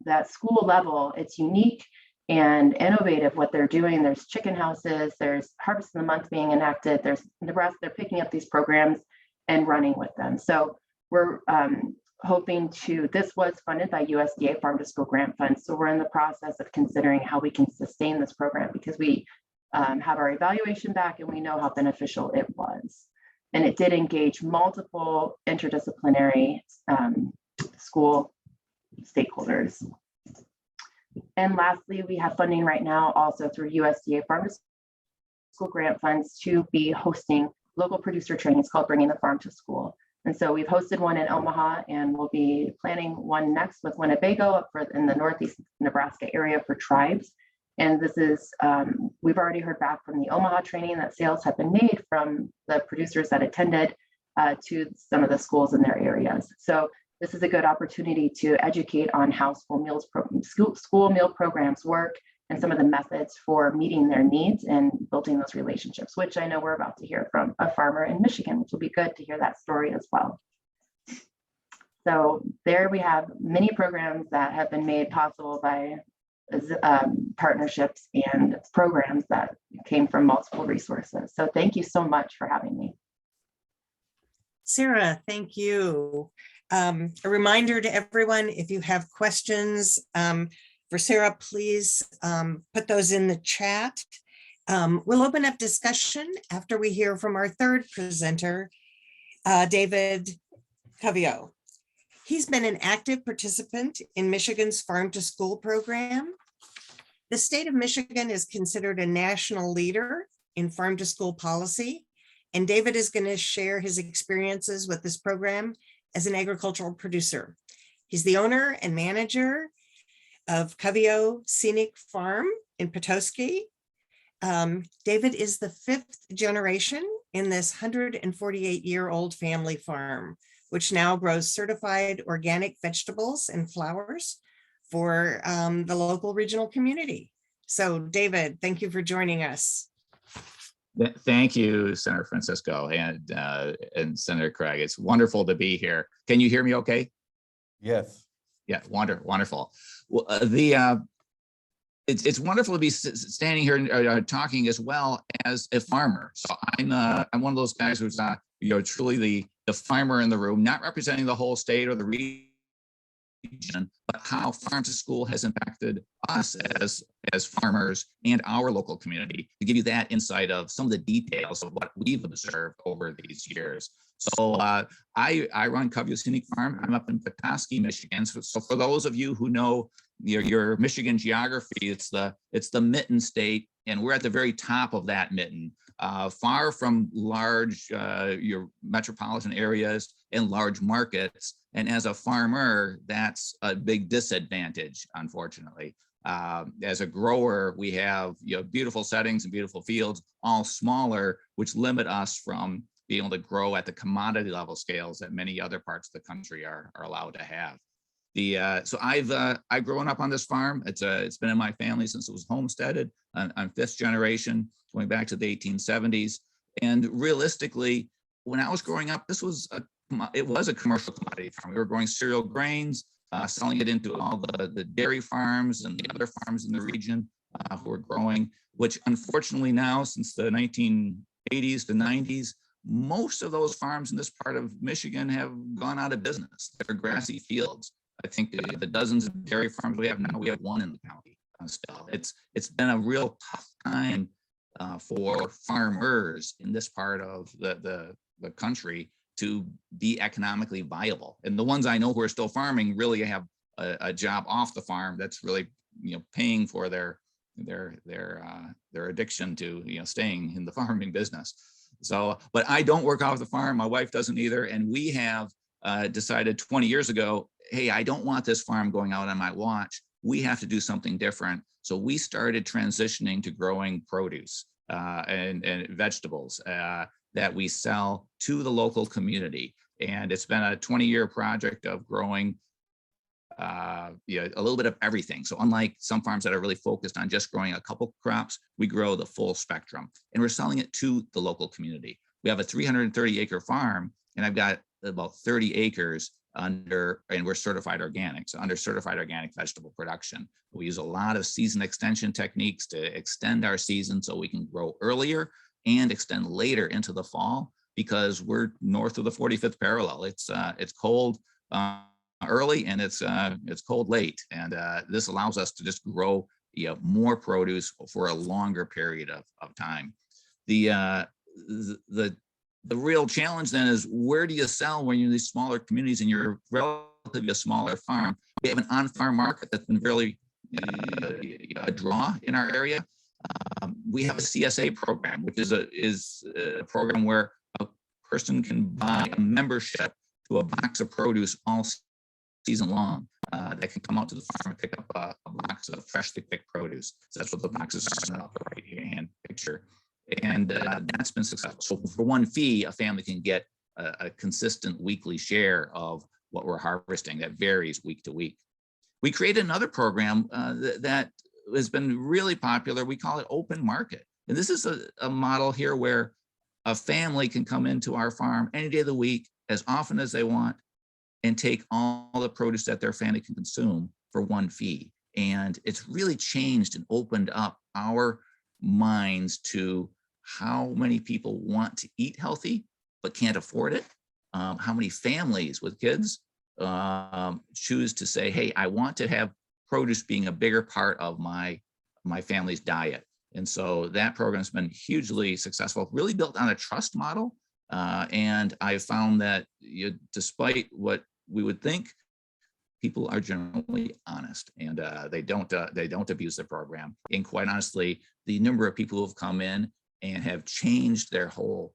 that school level, it's unique and innovative what they're doing. There's chicken houses, there's Harvest of the Month being enacted, there's Nebraska, they're picking up these programs and running with them. So we're hoping to, this was funded by USDA Farm to School grant funds. So we're in the process of considering how we can sustain this program, because we have our evaluation back and we know how beneficial it was. And it did engage multiple interdisciplinary school stakeholders. And lastly, we have funding right now also through USDA Farm to School grant funds to be hosting local producer trainings called Bringing the Farm to School. And so we've hosted one in Omaha, and we'll be planning one next with Winnebago up in the Northeast Nebraska area for tribes. And this is, we've already heard back from the Omaha training that sales have been made from the producers that attended to some of the schools in their areas. So this is a good opportunity to educate on how school meal programs work and some of the methods for meeting their needs and building those relationships, which I know we're about to hear from a farmer in Michigan, which will be good to hear that story as well. So there we have many programs that have been made possible by partnerships and programs that came from multiple resources. So thank you so much for having me. Sarah, thank you. A reminder to everyone, if you have questions for Sarah, please put those in the chat. We'll open up discussion after we hear from our third presenter, David Cavio. He's been an active participant in Michigan's Farm to School program. The state of Michigan is considered a national leader in farm to school policy, and David is going to share his experiences with this program as an agricultural producer. He's the owner and manager of Cavio Scenic Farm in Petoskey. David is the 5th generation in this 148-year-old family farm, which now grows certified organic vegetables and flowers for the local regional community. So David, thank you for joining us. Thank you, Senator Francisco and Senator Craig. It's wonderful to be here. Can you hear me okay? Yes. Yeah, wonderful. Well, it's wonderful to be standing here talking as well as a farmer. So I'm one of those guys who's truly the farmer in the room, not representing the whole state or the region, region, but how farm to school has impacted us as farmers and our local community, to give you that insight of some of the details of what we've observed over these years. So I run Covey Scenic Farm. I'm up in Petoskey, Michigan. So for those of you who know your Michigan geography, it's the mitten state, and we're at the very top of that mitten, far from large your metropolitan areas and large markets. And as a farmer, that's a big disadvantage, unfortunately. As a grower, we have beautiful settings and beautiful fields, all smaller, which limit us from being able to grow at the commodity level scales that many other parts of the country are allowed to have. So I've grown up on this farm. It's been in my family since it was homesteaded. I'm fifth generation, going back to the 1870s. And realistically, when I was growing up, it was a commercial commodity farm. We were growing cereal grains, selling it into all the dairy farms and the other farms in the region who were growing, which unfortunately now, since the 1980s to 90s, most of those farms in this part of Michigan have gone out of business. They're grassy fields. I think the dozens of dairy farms we have now, we have one in the county still. It's been a real tough time for farmers in this part of the country to be economically viable. And the ones I know who are still farming really have a job off the farm that's really paying for their addiction to staying in the farming business. So, but I don't work off the farm. My wife doesn't either. And we have decided 20 years ago, hey, I don't want this farm going out on my watch. We have to do something different. So we started transitioning to growing produce and vegetables that we sell to the local community. And it's been a 20-year project of growing a little bit of everything. So unlike some farms that are really focused on just growing a couple crops, we grow the full spectrum, and we're selling it to the local community. We have a 330-acre farm, and I've got about 30 acres and we're certified organic. So under certified organic vegetable production, we use a lot of season extension techniques to extend our season so we can grow earlier and extend later into the fall, because we're north of the 45th parallel. It's cold early and it's cold late, and this allows us to just grow more produce for a longer period of time. The real challenge then is, where do you sell when you're in these smaller communities and you're relatively a smaller farm? We have an on-farm market that's been really a draw in our area. We have a CSA program, which is a program where a person can buy a membership to a box of produce all season long. They can come out to the farm and pick up a box of freshly picked produce. So that's what the boxes are in the right-hand picture. And that's been successful. So for one fee, a family can get a consistent weekly share of what we're harvesting that varies week to week. We created another program that has been really popular. We call it open market. And this is a model here where a family can come into our farm any day of the week, as often as they want, and take all the produce that their family can consume for one fee. And it's really changed and opened up our minds to how many people want to eat healthy but can't afford it. How many families with kids choose to say, hey, I want to have produce being a bigger part of my family's diet. And so that program's been hugely successful, really built on a trust model. And I found that despite what we would think, people are generally honest, and they don't abuse the program. And quite honestly, the number of people who have come in and have changed their whole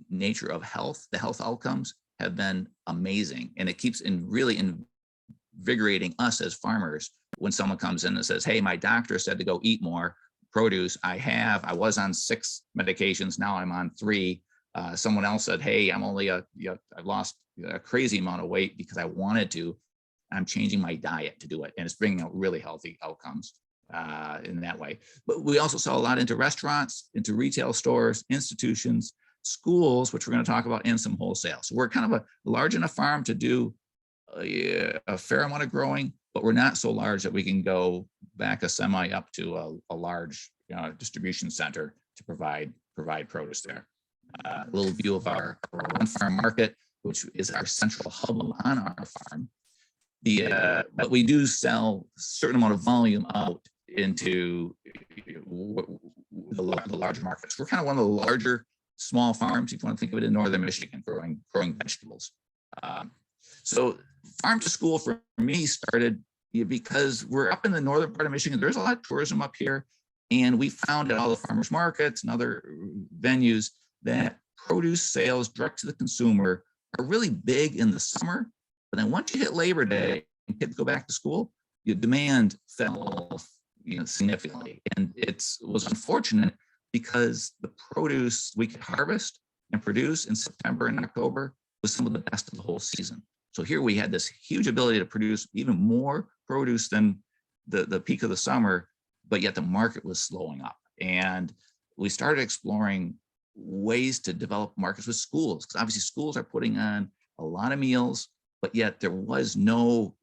nature of health, the health outcomes have been amazing. And it keeps really invigorating us as farmers when someone comes in and says, hey, my doctor said to go eat more produce. I was on 6 medications, now I'm on 3. Someone else said, hey, I've lost a crazy amount of weight because I wanted to. I'm changing my diet to do it. And it's bringing out really healthy outcomes in that way. But we also sell a lot into restaurants, into retail stores, institutions, schools, which we're going to talk about, and some wholesale. So we're kind of a large enough farm to do a fair amount of growing, but we're not so large that we can go back a semi up to a large distribution center to provide produce there. A little view of our on-farm market, which is our central hub on our farm. But we do sell a certain amount of volume out into the larger markets. We're kind of one of the larger small farms, if you want to think of it, in northern Michigan, growing vegetables. So farm to school for me started because we're up in the northern part of Michigan. There's a lot of tourism up here, and we found at all the farmers markets and other venues that produce sales direct to the consumer are really big in the summer. But then once you hit Labor Day and kids go back to school, your demand fell, significantly. And it was unfortunate because the produce we could harvest and produce in September and October was some of the best of the whole season. So here we had this huge ability to produce even more produce than the peak of the summer, but yet the market was slowing up. And we started exploring ways to develop markets with schools, because obviously schools are putting on a lot of meals, but yet there was no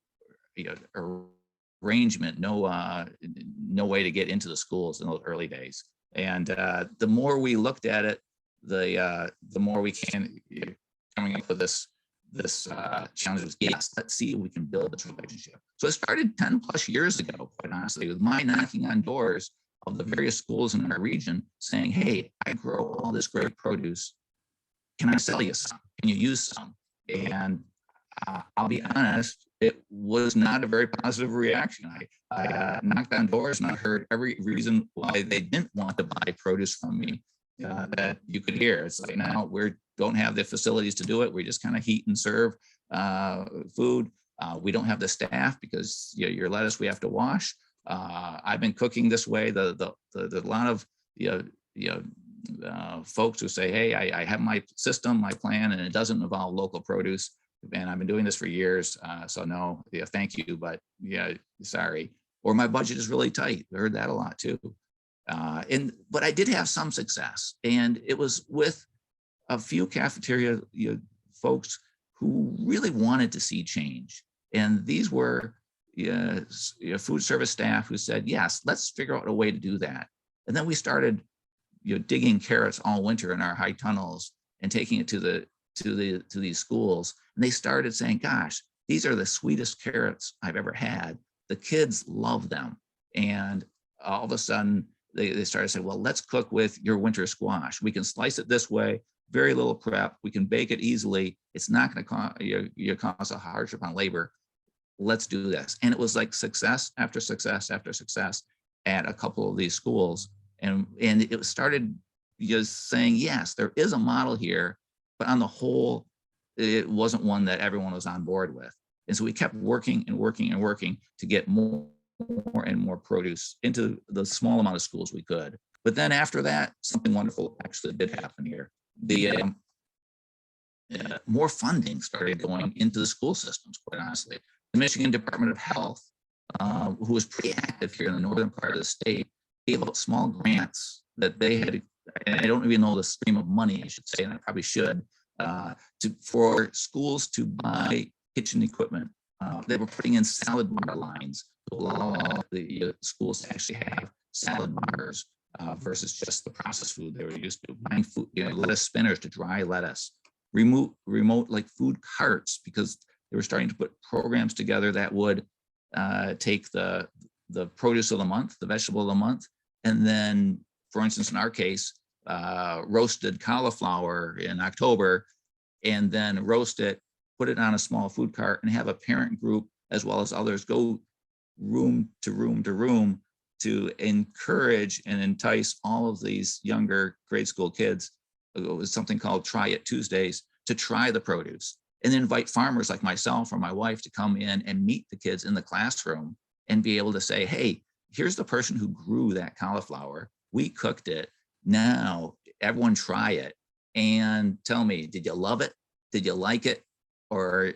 arrangement, no way to get into the schools in those early days. And the more we looked at it, the more we coming up with this challenge was, yes, let's see if we can build this relationship. So it started 10 plus years ago, quite honestly, with my knocking on doors of the various schools in our region saying, hey, I grow all this great produce. Can I sell you some? Can you use some? And I'll be honest, it was not a very positive reaction. I knocked on doors and I heard every reason why they didn't want to buy produce from me that you could hear. It's like, now we don't have the facilities to do it. We just kind of heat and serve food. We don't have the staff because your lettuce we have to wash. I've been cooking this way. The lot of folks who say, hey, I have my system, my plan, and it doesn't involve local produce. And I've been doing this for years. So no, thank you, but sorry. Or my budget is really tight. I heard that a lot too. But I did have some success, and it was with a few cafeteria folks who really wanted to see change. And these were food service staff who said, yes, let's figure out a way to do that. And then we started digging carrots all winter in our high tunnels and taking it to these schools. And they started saying, gosh, these are the sweetest carrots I've ever had. The kids love them. And all of a sudden they started saying, well, let's cook with your winter squash. We can slice it this way, very little prep. We can bake it easily. It's not going to cause a hardship on labor. Let's do this. And it was like success after success after success at a couple of these schools. And it started just saying, yes, there is a model here, but on the whole, it wasn't one that everyone was on board with. And so we kept working and working and working to get more and more produce into the small amount of schools we could. But then after that, something wonderful actually did happen here. The more funding started going into the school systems, quite honestly. The Michigan Department of Health, who was pretty active here in the northern part of the state, gave out small grants that they had, and I don't even know the stream of money, I should say, and I probably should, for schools to buy kitchen equipment. They were putting in salad bar lines to allow the schools to actually have salad bars versus just the processed food they were used to. Buying food, lettuce spinners to dry lettuce, remote like food carts, because they were starting to put programs together that would take the produce of the month, the vegetable of the month, and then, for instance, in our case, roasted cauliflower in October, and then roast it, put it on a small food cart, and have a parent group as well as others go room to room to room to encourage and entice all of these younger grade school kids. It was something called Try It Tuesdays, to try the produce, and invite farmers like myself or my wife to come in and meet the kids in the classroom and be able to say, hey, here's the person who grew that cauliflower. We cooked it. Now everyone try it and tell me, did you love it? Did you like it? Or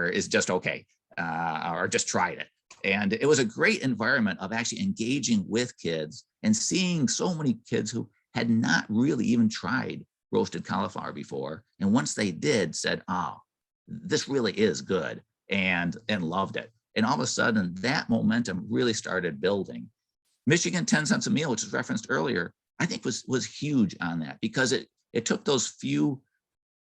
is it just okay? Or just tried it. And it was a great environment of actually engaging with kids and seeing so many kids who had not really even tried roasted cauliflower before. And once they did, said, oh, this really is good, and loved it. And all of a sudden that momentum really started building. Michigan 10 cents a meal, which was referenced earlier, I think was huge on that, because it took those few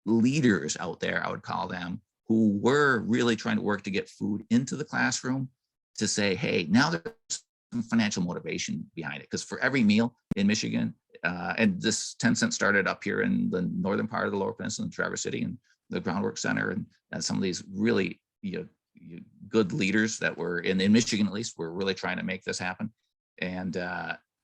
leaders out there, I would call them, who were really trying to work to get food into the classroom to say, hey, now there's some financial motivation behind it. Because for every meal in Michigan, and this 10-cent started up here in the northern part of the Lower Peninsula in Traverse City and the Groundwork Center, and some of these really good leaders that were in Michigan, at least, were really trying to make this happen. And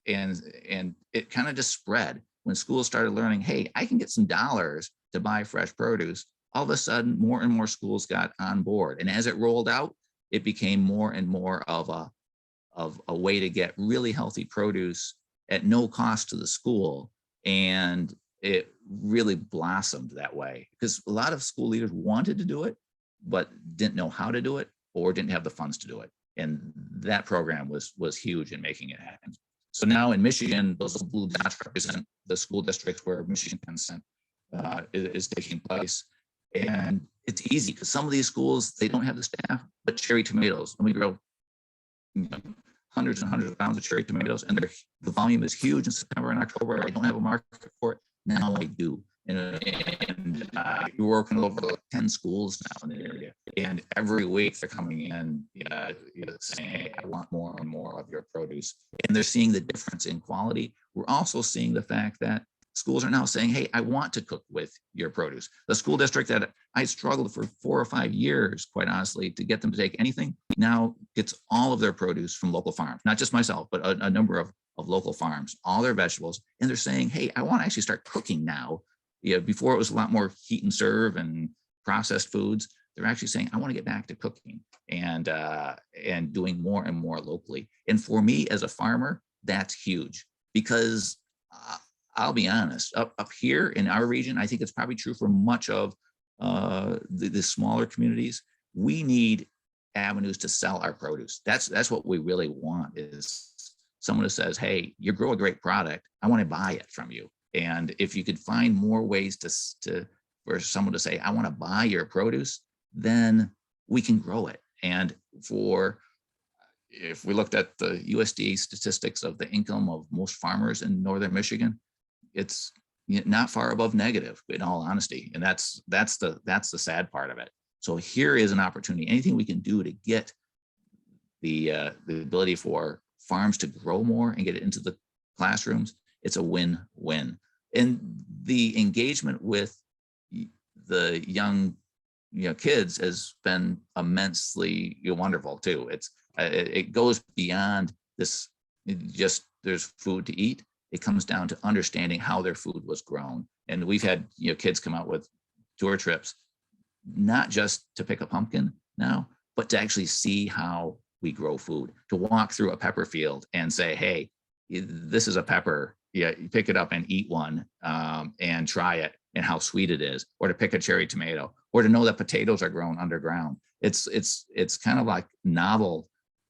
it kind of just spread when schools started learning, hey, I can get some dollars to buy fresh produce. All of a sudden, more and more schools got on board. And as it rolled out, it became more and more of a way to get really healthy produce at no cost to the school. And it really blossomed that way because a lot of school leaders wanted to do it, but didn't know how to do it or didn't have the funds to do it. And that program was huge in making it happen. So now in Michigan, those blue dots represent the school districts where Michigan 10 cent is taking place. And it's easy because some of these schools, they don't have the staff, but cherry tomatoes. And we grow hundreds and hundreds of pounds of cherry tomatoes, and the volume is huge in September and October. I don't have a market for it. Now I do. And we're working over like 10 schools now in the area. And every week they're coming in saying, hey, I want more and more of your produce. And they're seeing the difference in quality. We're also seeing the fact that schools are now saying, hey, I want to cook with your produce. The school district that I struggled for 4 or 5 years, quite honestly, to get them to take anything, now gets all of their produce from local farms, not just myself, but a number of local farms, all their vegetables. And they're saying, hey, I want to actually start cooking now. Before it was a lot more heat and serve and processed foods. They're actually saying, I want to get back to cooking and doing more and more locally. And for me as a farmer, that's huge because I'll be honest, up here in our region, I think it's probably true for much of the smaller communities. We need avenues to sell our produce. That's what we really want, is someone who says, hey, you grow a great product. I want to buy it from you. And if you could find more ways for someone to say, I want to buy your produce, then we can grow it. And if we looked at the USDA statistics of the income of most farmers in northern Michigan, it's not far above negative, in all honesty. And that's the sad part of it. So here is an opportunity. Anything we can do to get the ability for farms to grow more and get it into the classrooms, it's a win-win. And the engagement with the young kids has been immensely wonderful too. It goes beyond this, just there's food to eat. It comes down to understanding how their food was grown. And we've had kids come out with tour trips, not just to pick a pumpkin now, but to actually see how we grow food, to walk through a pepper field and say, hey, this is a pepper. You pick it up and eat one and try it and how sweet it is, or to pick a cherry tomato, or to know that potatoes are grown underground. It's kind of like novel,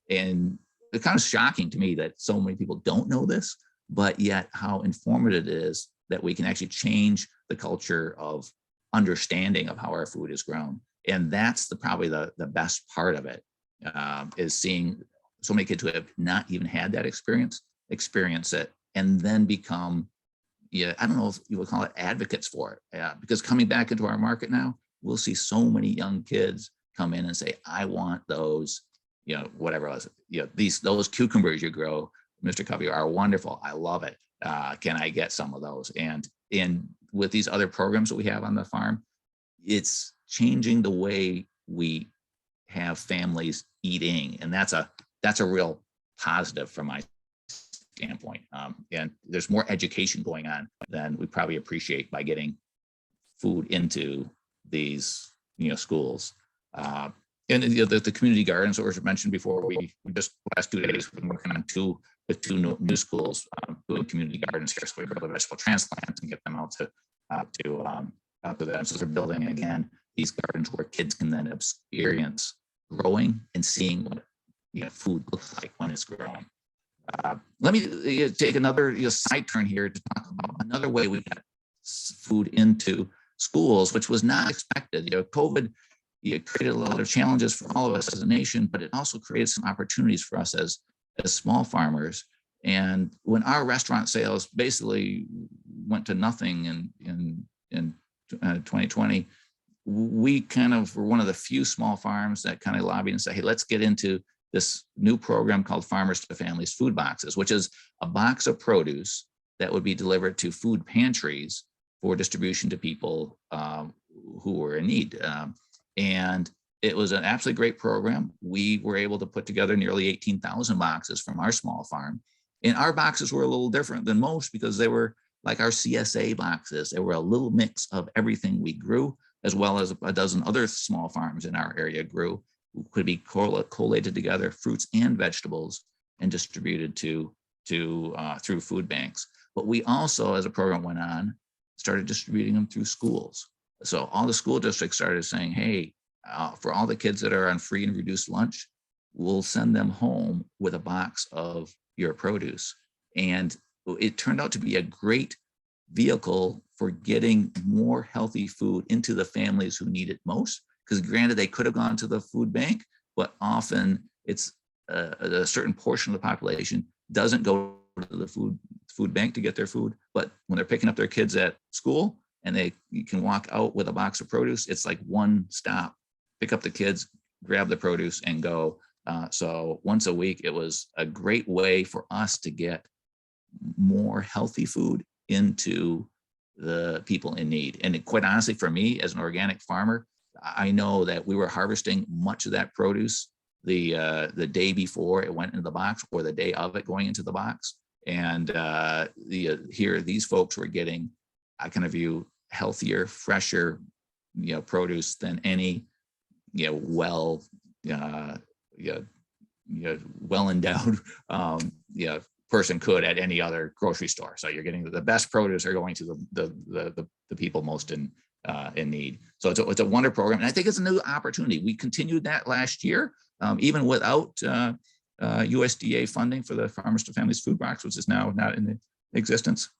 and it's kind of shocking to me that so many people don't know this, but yet how informative it is that we can actually change the culture of understanding of how our food is grown. And that's probably the best part of it, is seeing so many kids who have not even had that experience it, and then become, I don't know if you would call it advocates for it. Because coming back into our market now, we'll see so many young kids come in and say, I want those, whatever else, those cucumbers you grow, Mr. Covey, are wonderful. I love it. Can I get some of those? And with these other programs that we have on the farm, it's changing the way we have families eating. And that's a real positive from my standpoint. And there's more education going on than we probably appreciate by getting food into these schools. And the community gardens that were mentioned before, we just last 2 days we've been working on two new schools doing community gardens here. So we grow the vegetable transplants and get them out to them. So they're building again these gardens where kids can then experience growing and seeing what food looks like when it's growing. Let me take another side turn here to talk about another way we got food into schools, which was not expected. COVID created a lot of challenges for all of us as a nation, but it also created some opportunities for us as small farmers. And when our restaurant sales basically went to nothing in 2020, we kind of were one of the few small farms that kind of lobbied and said, hey, let's get into this new program called Farmers to Families Food Boxes, which is a box of produce that would be delivered to food pantries for distribution to people who were in need. And it was an absolutely great program. We were able to put together nearly 18,000 boxes from our small farm. And our boxes were a little different than most because they were like our CSA boxes. They were a little mix of everything we grew, as well as a dozen other small farms in our area grew, could be collated together, fruits and vegetables, and distributed through food banks. But we also, as a program went on, started distributing them through schools. So all the school districts started saying, hey, for all the kids that are on free and reduced lunch, we'll send them home with a box of your produce. And it turned out to be a great vehicle for getting more healthy food into the families who need it most. Because granted, they could have gone to the food bank, but often it's a certain portion of the population doesn't go to the food bank to get their food. But when they're picking up their kids at school and you can walk out with a box of produce, it's like one stop, pick up the kids, grab the produce and go. So once a week, it was a great way for us to get more healthy food into the people in need. And quite honestly, for me as an organic farmer, I know that we were harvesting much of that produce the day before it went into the box or the day of it going into the box. And here, these folks were getting, I kind of view, healthier, fresher, produce than any, well endowed, person could at any other grocery store. So you're getting the best produce are going to the people most in need. So it's a wonder program, and I think it's a new opportunity. We continued that last year, even without USDA funding for the Farmers to Families Food Box, which is now not in existence.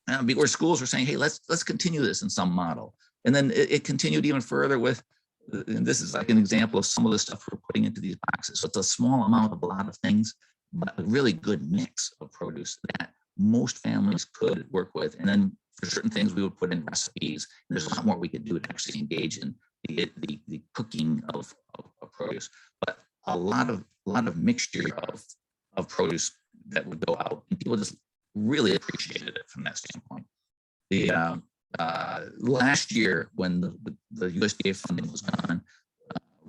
Where schools were saying, hey, let's continue this in some model. And then it continued even further with, and this is like an example of some of the stuff we're putting into these boxes. So it's a small amount of a lot of things, but a really good mix of produce that most families could work with. And then for certain things, we would put in recipes. And there's a lot more we could do to actually engage in the cooking of produce, but a lot of mixture of produce that would go out, and people just really appreciated it from that standpoint. The last year, when the USDA funding was gone,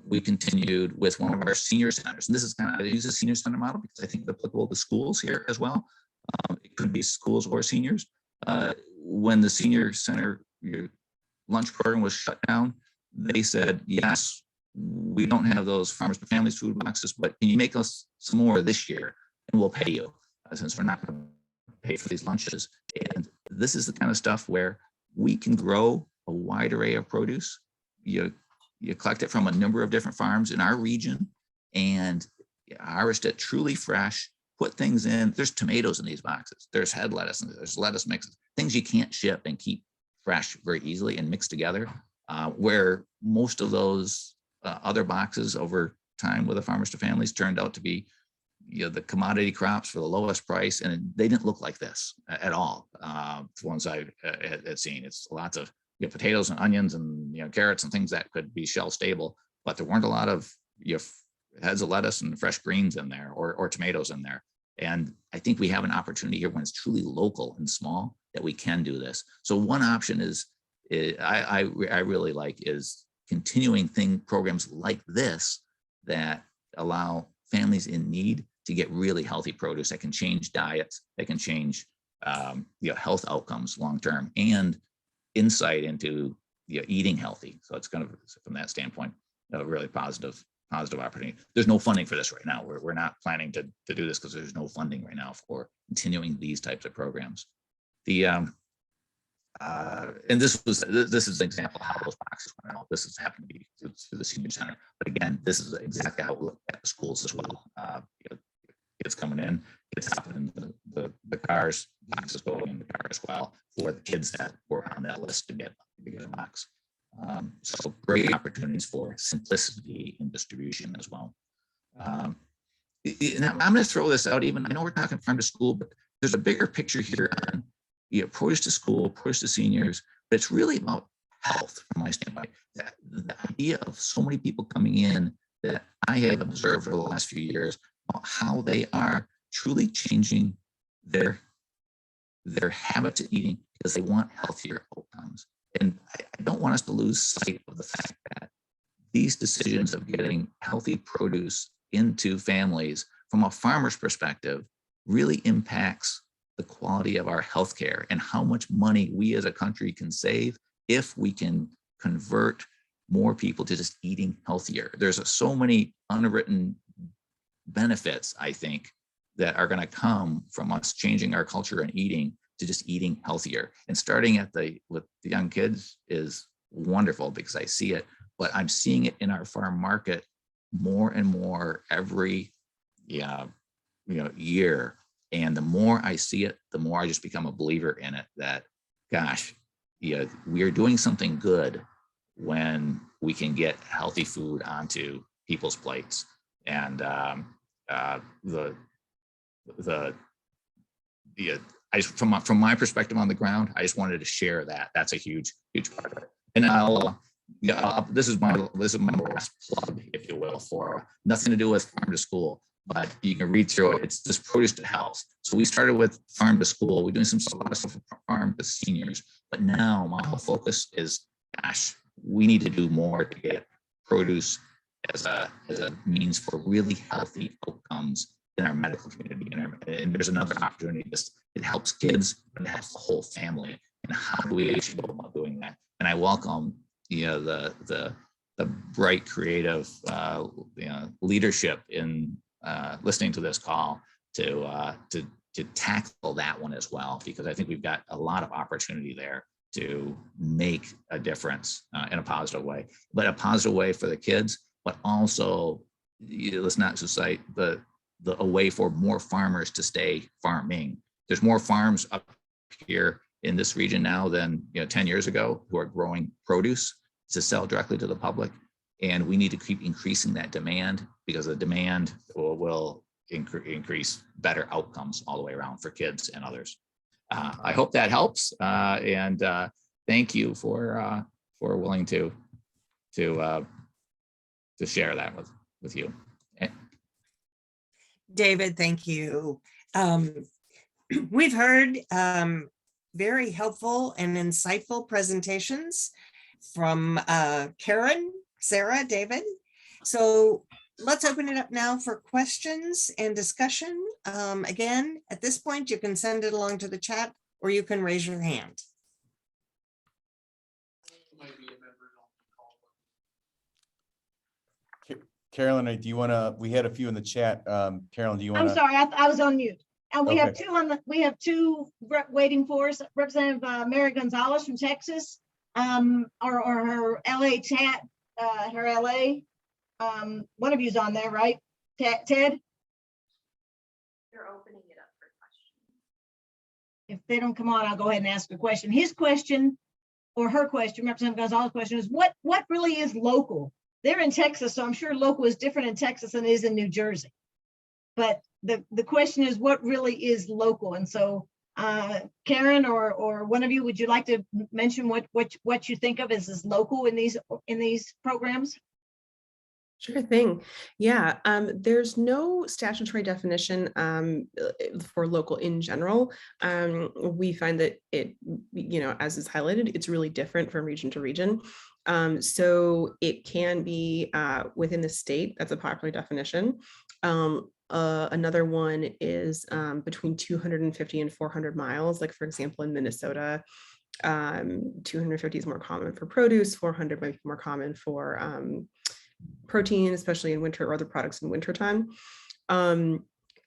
we continued with one of our senior centers, and this is I use a senior center model because I think it's applicable to schools here as well. It could be schools or seniors. When the senior center lunch program was shut down, they said, yes, we don't have those Farmers to Families food boxes, but can you make us some more this year and we'll pay you, since we're not going to pay for these lunches. And this is the kind of stuff where we can grow a wide array of produce. You collect it from a number of different farms in our region and harvest it truly fresh, put things in. There's tomatoes in these boxes. There's head lettuce and there's lettuce mixes, things you can't ship and keep fresh very easily and mixed together, where most of those other boxes over time with the Farmers to Families turned out to be the commodity crops for the lowest price, and they didn't look like this at all. The ones I had seen, it's lots of potatoes and onions and carrots and things that could be shelf stable, but there weren't a lot of heads of lettuce and fresh greens in there or tomatoes in there. And I think we have an opportunity here when it's truly local and small that we can do this. So one option is I really like is continuing programs like this that allow families in need to get really healthy produce that can change diets, that can change health outcomes long term, and insight into eating healthy. So it's kind of, from that standpoint, a really positive opportunity. There's no funding for this right now. We're not planning to do this because there's no funding right now for continuing these types of programs. And this is an example of how those boxes went out. This is happened to be through the senior center, but again, this is exactly how we look at the schools as well. Kids coming in, kids hopping in the cars, boxes going in the car as well for the kids that were on that list to get a box. So great opportunities for simplicity in distribution as well. And I'm going to throw this out. Even I know we're talking farm to school, but there's a bigger picture here on produce to school, produce to seniors. But it's really about health from my standpoint. The idea of so many people coming in that I have observed over the last few years, how they are truly changing their habits of eating because they want healthier outcomes. And I don't want us to lose sight of the fact that these decisions of getting healthy produce into families from a farmer's perspective really impacts the quality of our healthcare and how much money we as a country can save if we can convert more people to just eating healthier. There's so many unwritten benefits, I think, that are going to come from us changing our culture and eating to just eating healthier. And starting with the young kids is wonderful because I see it, but I'm seeing it in our farm market more and more every year. And the more I see it, the more I just become a believer in it that, gosh, we are doing something good when we can get healthy food onto people's plates. And from my perspective on the ground, I just wanted to share that. That's a huge part of it. And this is my last plug, if you will, for nothing to do with farm to school, but you can read through it. It's just produce to health. So we started with farm to school. We're doing a lot of stuff for farm to seniors, but now my whole focus is, gosh, we need to do more to get produce as a means for really healthy outcomes in our medical community. And there's another opportunity. It helps kids, but it helps the whole family. And how do we actually go about doing that? And I welcome the bright, creative leadership in listening to this call to tackle that one as well, because I think we've got a lot of opportunity there to make a difference in a positive way, but a positive way for the kids, but also let's not just cite a way for more farmers to stay farming. There's more farms up here in this region now than 10 years ago who are growing produce to sell directly to the public. And we need to keep increasing that demand because the demand will increase better outcomes all the way around for kids and others. I hope that helps. And thank you for willing to share that with you. David, thank you. We've heard very helpful and insightful presentations from Karen, Sarah, David. So let's open it up now for questions and discussion. Again, at this point, you can send it along to the chat or you can raise your hand. Carolyn, do you want to, we had a few in the chat. Carolyn, do you want to? I'm sorry, I was on mute. And we Okay. have two waiting for us. Representative Mary Gonzalez from Texas, or her LA chat, her LA. One of you's on there, right? Ted? You're opening it up for questions. If they don't come on, I'll go ahead and ask a question. His question, or her question, Representative Gonzalez's question is, what really is local? They're in Texas, so I'm sure local is different in Texas than it is in New Jersey. But the question is, what really is local? And so Karen or one of you, would you like to mention what you think of as local in these programs? Sure thing. Yeah, there's no statutory definition for local in general. We find that it, as is highlighted, it's really different from region to region. So it can be within the state, that's a popular definition. Another one is between 250 and 400 miles, like for example, in Minnesota, 250 is more common for produce, 400 might be more common for protein, especially in winter, or other products in wintertime. And,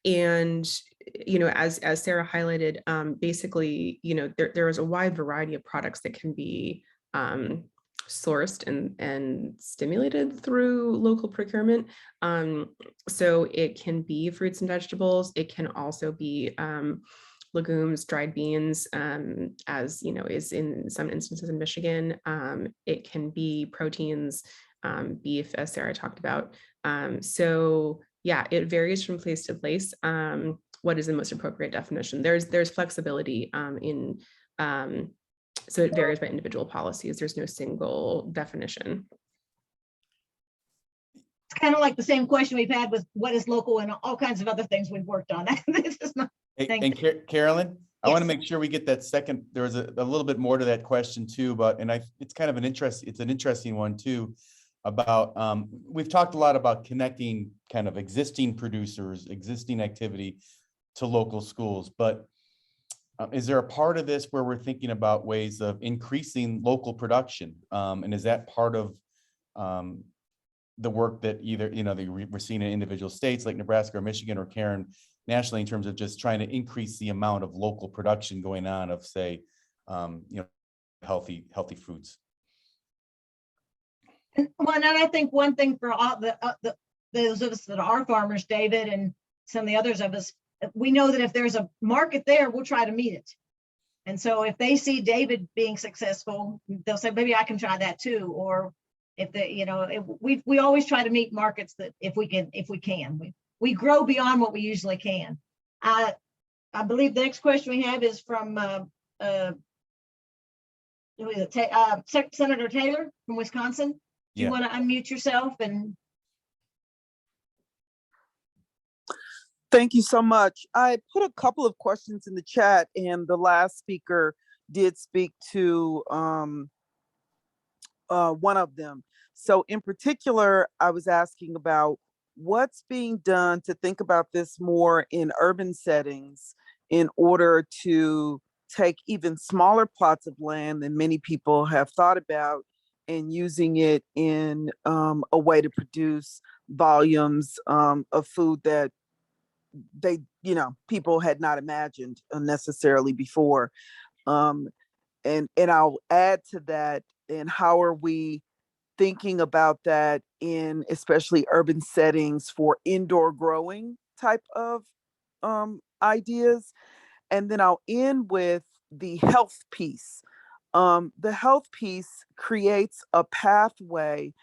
as Sarah highlighted, basically, there is a wide variety of products that can be sourced and stimulated through local procurement. So it can be fruits and vegetables. It can also be legumes, dried beans, as is in some instances in Michigan. It can be proteins, beef, as Sarah talked about. So yeah, it varies from place to place. What is the most appropriate definition? There's flexibility in So it varies by individual policies. There's no single definition. It's kind of like the same question we've had with what is local and all kinds of other things we've worked on. This is not, thank And Carolyn, I want to Yes. make sure we get that second, there was a little bit more to that question too, but, and it's kind of an interesting one too, about, we've talked a lot about connecting kind of existing producers, existing activity to local schools, but is there a part of this where we're thinking about ways of increasing local production? And is that part of the work that either, we're seeing in individual states like Nebraska or Michigan or Karen nationally in terms of just trying to increase the amount of local production going on of, say, healthy foods? well, and I think one thing for all those of us that are farmers, David, and some of the others of us, we know that if there's a market there, we'll try to meet it. And so if they see David being successful, they'll say, maybe I can try that too. Or if we always try to meet markets that if we can, we grow beyond what we usually can. I believe the next question we have is from Senator Taylor from Wisconsin. Do you want to unmute yourself? And thank you so much. I put a couple of questions in the chat, and the last speaker did speak to one of them. So in particular, I was asking about what's being done to think about this more in urban settings in order to take even smaller plots of land than many people have thought about and using it in a way to produce volumes of food that people had not imagined necessarily before. And I'll add to that, and how are we thinking about that in especially urban settings for indoor growing type of ideas? And then I'll end with the health piece. The health piece creates a pathway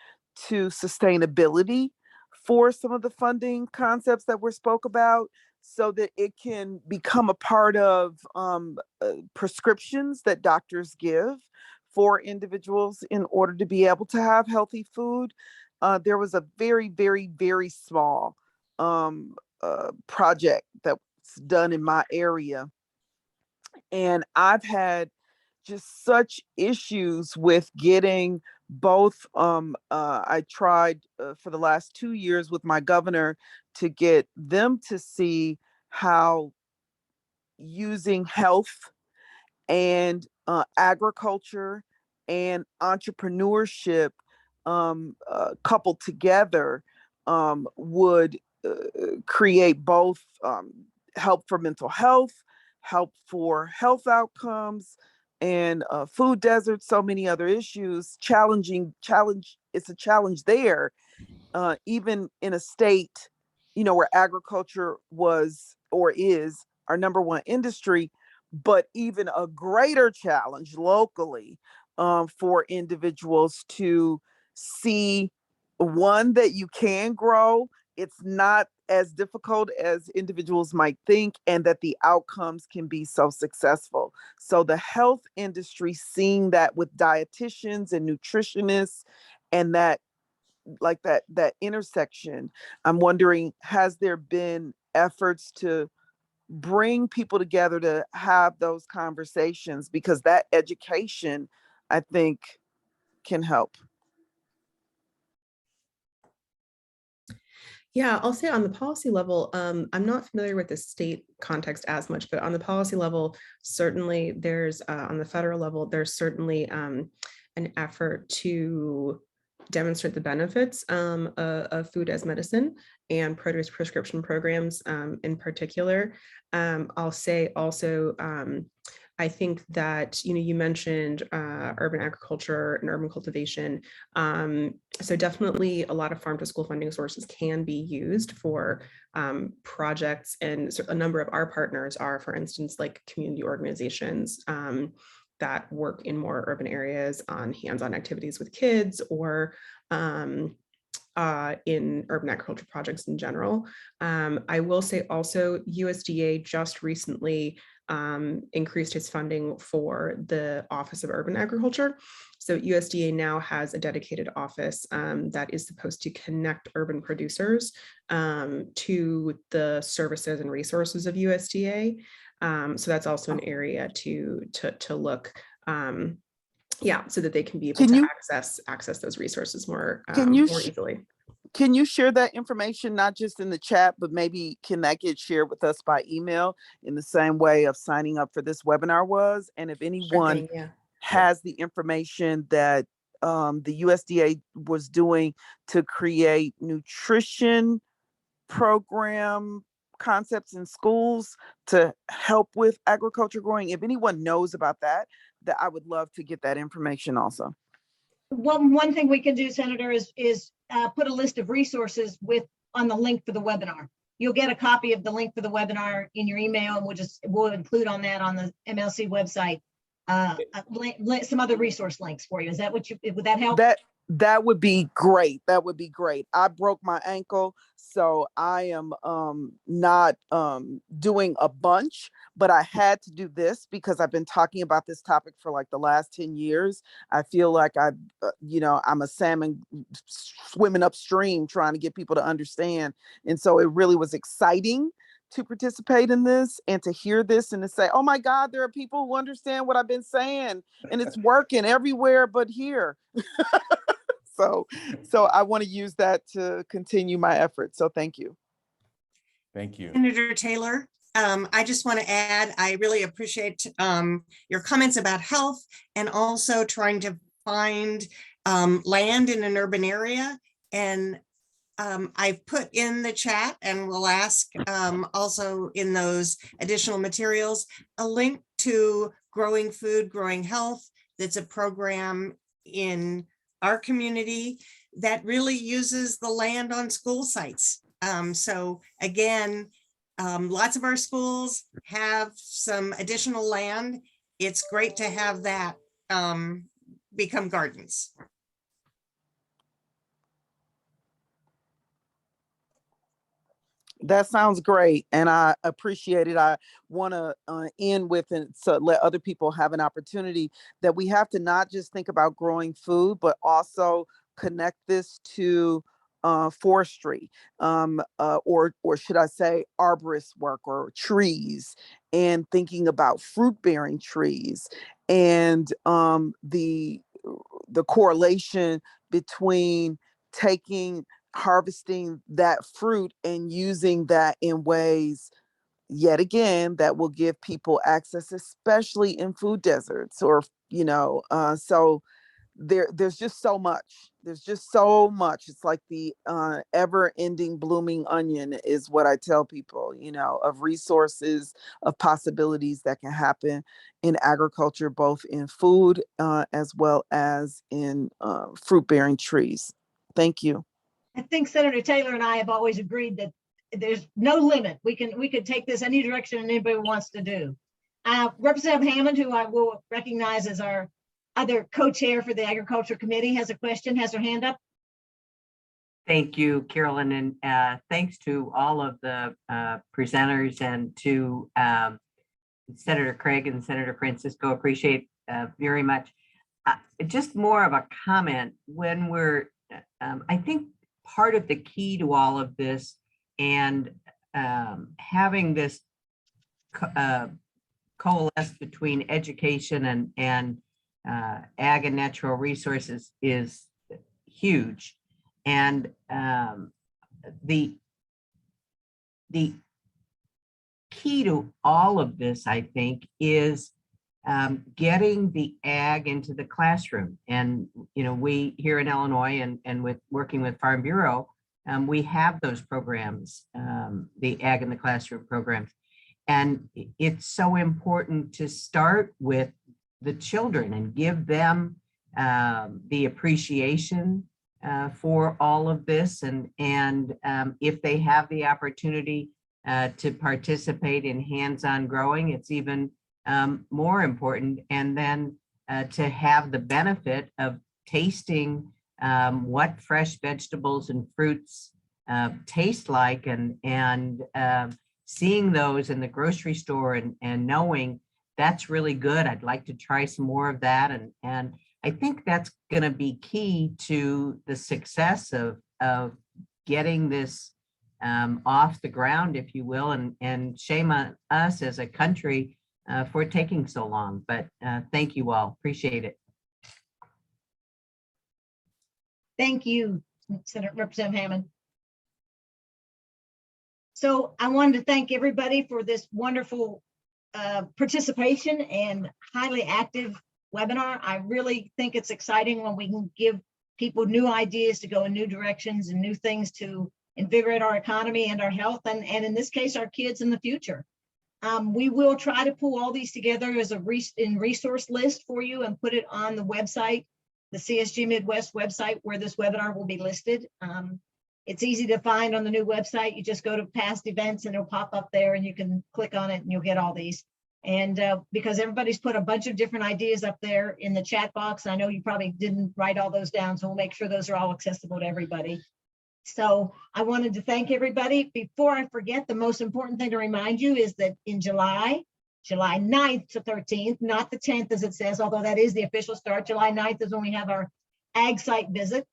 to sustainability for some of the funding concepts that were spoke about, so that it can become a part of prescriptions that doctors give for individuals in order to be able to have healthy food. There was a very, very, very small project that's done in my area. And I've had just such issues with getting both. I tried for the last 2 years with my governor to get them to see how using health and agriculture and entrepreneurship coupled together would create both help for mental health, help for health outcomes, and food deserts, so many other issues. It's a challenge there, even in a state, where agriculture was or is our number one industry, but even a greater challenge locally for individuals to see, one, that you can grow. It's not as difficult as individuals might think, and that the outcomes can be so successful. So the health industry, seeing that with dietitians and nutritionists, and that intersection, I'm wondering, has there been efforts to bring people together to have those conversations? Because that education, I think, can help. Yeah, I'll say on the policy level, I'm not familiar with the state context as much, but on the policy level, certainly there's, on the federal level, there's certainly an effort to demonstrate the benefits of food as medicine and produce prescription programs in particular. I'll say also, I think that, you mentioned urban agriculture and urban cultivation. So definitely a lot of farm to school funding sources can be used for projects, and a number of our partners are, for instance, like community organizations that work in more urban areas on hands-on activities with kids, or in urban agriculture projects in general. I will say also USDA just recently increased its funding for the Office of Urban Agriculture. So USDA now has a dedicated office that is supposed to connect urban producers to the services and resources of USDA. So that's also an area to look, so that they can be able Can to you access those resources more Can easily. Can you share that information, not just in the chat, but maybe can that get shared with us by email in the same way of signing up for this webinar was? And if anyone Sure thing, yeah. has the information that the USDA was doing to create nutrition program concepts in schools to help with agriculture growing, if anyone knows about that, that I would love to get that information also. One thing we can do, Senator, is put a list of resources on the link for the webinar. You'll get a copy of the link for the webinar in your email, and we'll include on that on the MLC website some other resource links for you. Is that would that help? That would be great. That would be great. I broke my ankle, so I am not doing a bunch, but I had to do this because I've been talking about this topic for like the last 10 years. I feel like I'm a salmon swimming upstream trying to get people to understand. And so it really was exciting to participate in this and to hear this and to say, oh my God, there are people who understand what I've been saying and it's working everywhere but here. So I want to use that to continue my efforts. So thank you. Thank you. Senator Taylor, I just want to add, I really appreciate your comments about health and also trying to find land in an urban area. And I've put in the chat and will ask also in those additional materials, a link to Growing Food, Growing Health. That's a program in our community that really uses the land on school sites. So again, lots of our schools have some additional land. It's great to have that become gardens. That sounds great, and I appreciate it. I want to end with and so let other people have an opportunity that we have to not just think about growing food, but also connect this to forestry, or should I say arborist work or trees, and thinking about fruit-bearing trees and the correlation between harvesting that fruit and using that in ways, yet again, that will give people access, especially in food deserts or, so there's just so much. There's just so much. It's like the ever-ending blooming onion is what I tell people, of resources, of possibilities that can happen in agriculture, both in food as well as in fruit-bearing trees. Thank you. I think Senator Taylor and I have always agreed that there's no limit. We could take this any direction anybody wants to do. Representative Hammond, who I will recognize as our other co-chair for the Agriculture Committee, has a question, has her hand up. Thank you, Carolyn, and thanks to all of the presenters and to Senator Craig and Senator Francisco. Appreciate very much. Just more of a comment when we're, I think part of the key to all of this and having this coalesce between education and ag and natural resources is huge. And the key to all of this, I think, is getting the ag into the classroom. And, we here in Illinois and with working with Farm Bureau, we have those programs, the ag in the classroom programs. And it's so important to start with the children and give them the appreciation for all of this. And if they have the opportunity to participate in hands-on growing, it's even more important. And then to have the benefit of tasting what fresh vegetables and fruits taste like, and seeing those in the grocery store and knowing that's really good. I'd like to try some more of that. And I think that's going to be key to the success of getting this off the ground, if you will, and shame on us as a country for taking so long. But thank you all. Appreciate it. Thank you, Senator Representative Hammond. So I wanted to thank everybody for this wonderful participation and highly active webinar. I really think it's exciting when we can give people new ideas to go in new directions and new things to invigorate our economy and our health, and in this case, our kids in the future. We will try to pull all these together as a resource list for you and put it on the website, the CSG Midwest website, where this webinar will be listed. It's easy to find on the new website. You just go to past events and it'll pop up there and you can click on it and you'll get all these. And because everybody's put a bunch of different ideas up there in the chat box, I know you probably didn't write all those down, so we'll make sure those are all accessible to everybody. So I wanted to thank everybody. Before I forget, the most important thing to remind you is that in July 9th to 13th, not the 10th as it says, although that is the official start, July 9th is when we have our ag site visit.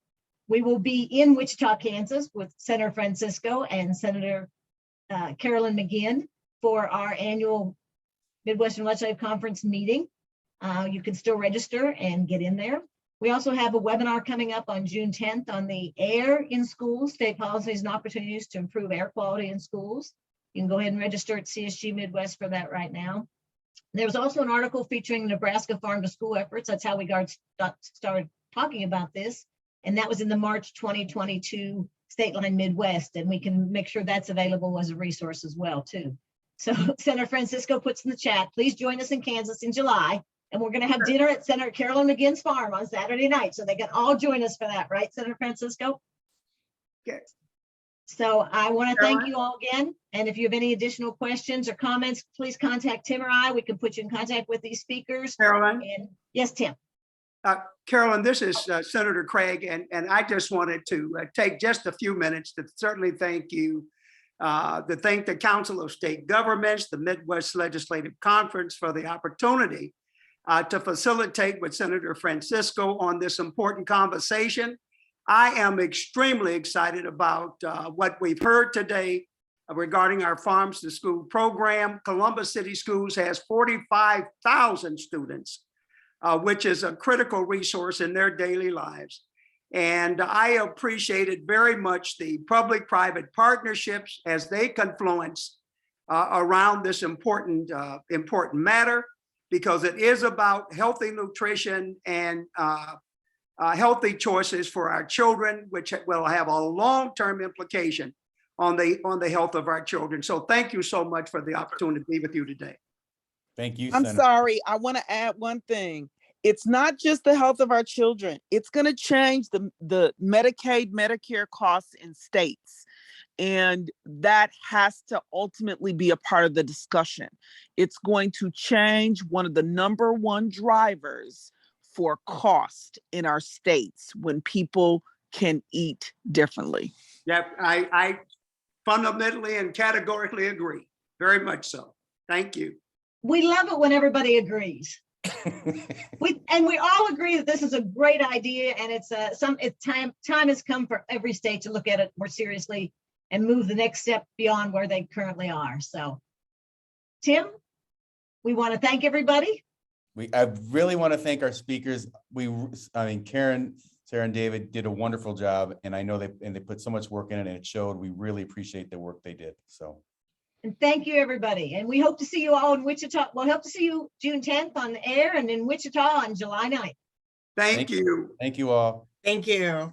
We will be in Wichita, Kansas with Senator Francisco and Senator Carolyn McGinn for our annual Midwestern Legislative Conference meeting. You can still register and get in there. We also have a webinar coming up on June 10th on the air in schools, state policies and opportunities to improve air quality in schools. You can go ahead and register at CSG Midwest for that right now. There's also an article featuring Nebraska farm to school efforts. That's how we started talking about this. And that was in the March 2022 State Line Midwest. And we can make sure that's available as a resource as well too. So Senator Francisco puts in the chat, please join us in Kansas in July. And we're going to have dinner at Senator Carolyn McGinn's farm on Saturday night. So they can all join us for that, right, Senator Francisco? Yes. So I want to thank you all again. And if you have any additional questions or comments, please contact Tim or I. We can put you in contact with these speakers. Carolyn? And yes, Tim. Carolyn, this is Senator Craig, and I just wanted to take just a few minutes to certainly thank you, to thank the Council of State Governments, the Midwest Legislative Conference for the opportunity to facilitate with Senator Francisco on this important conversation. I am extremely excited about what we've heard today regarding our Farms to School program. Columbus City Schools has 45,000 students, which is a critical resource in their daily lives. And I appreciated very much the public-private partnerships as they confluence around this important matter, because it is about healthy nutrition and healthy choices for our children, which will have a long-term implication on the health of our children. So thank you so much for the opportunity to be with you today. Thank you, I'm Senator. sorry, I want to add one thing. It's not just the health of our children. It's going to change the Medicaid, Medicare costs in states. And that has to ultimately be a part of the discussion. It's going to change one of the #1 drivers for cost in our states when people can eat differently. Yeah, I fundamentally and categorically agree. Very much so. Thank you. We love it when everybody agrees. We all agree that this is a great idea, and it's time has come for every state to look at it more seriously and move the next step beyond where they currently are. So, Tim, we want to thank everybody. I really want to thank our speakers. I mean, Karen, Sarah, and David did a wonderful job, and I know they put so much work in it, and it showed. We really appreciate the work they did. So. And thank you, everybody. And we hope to see you all in Wichita. We'll hope to see you June 10th on the air and in Wichita on July 9th. Thank you. Thank you all. Thank you.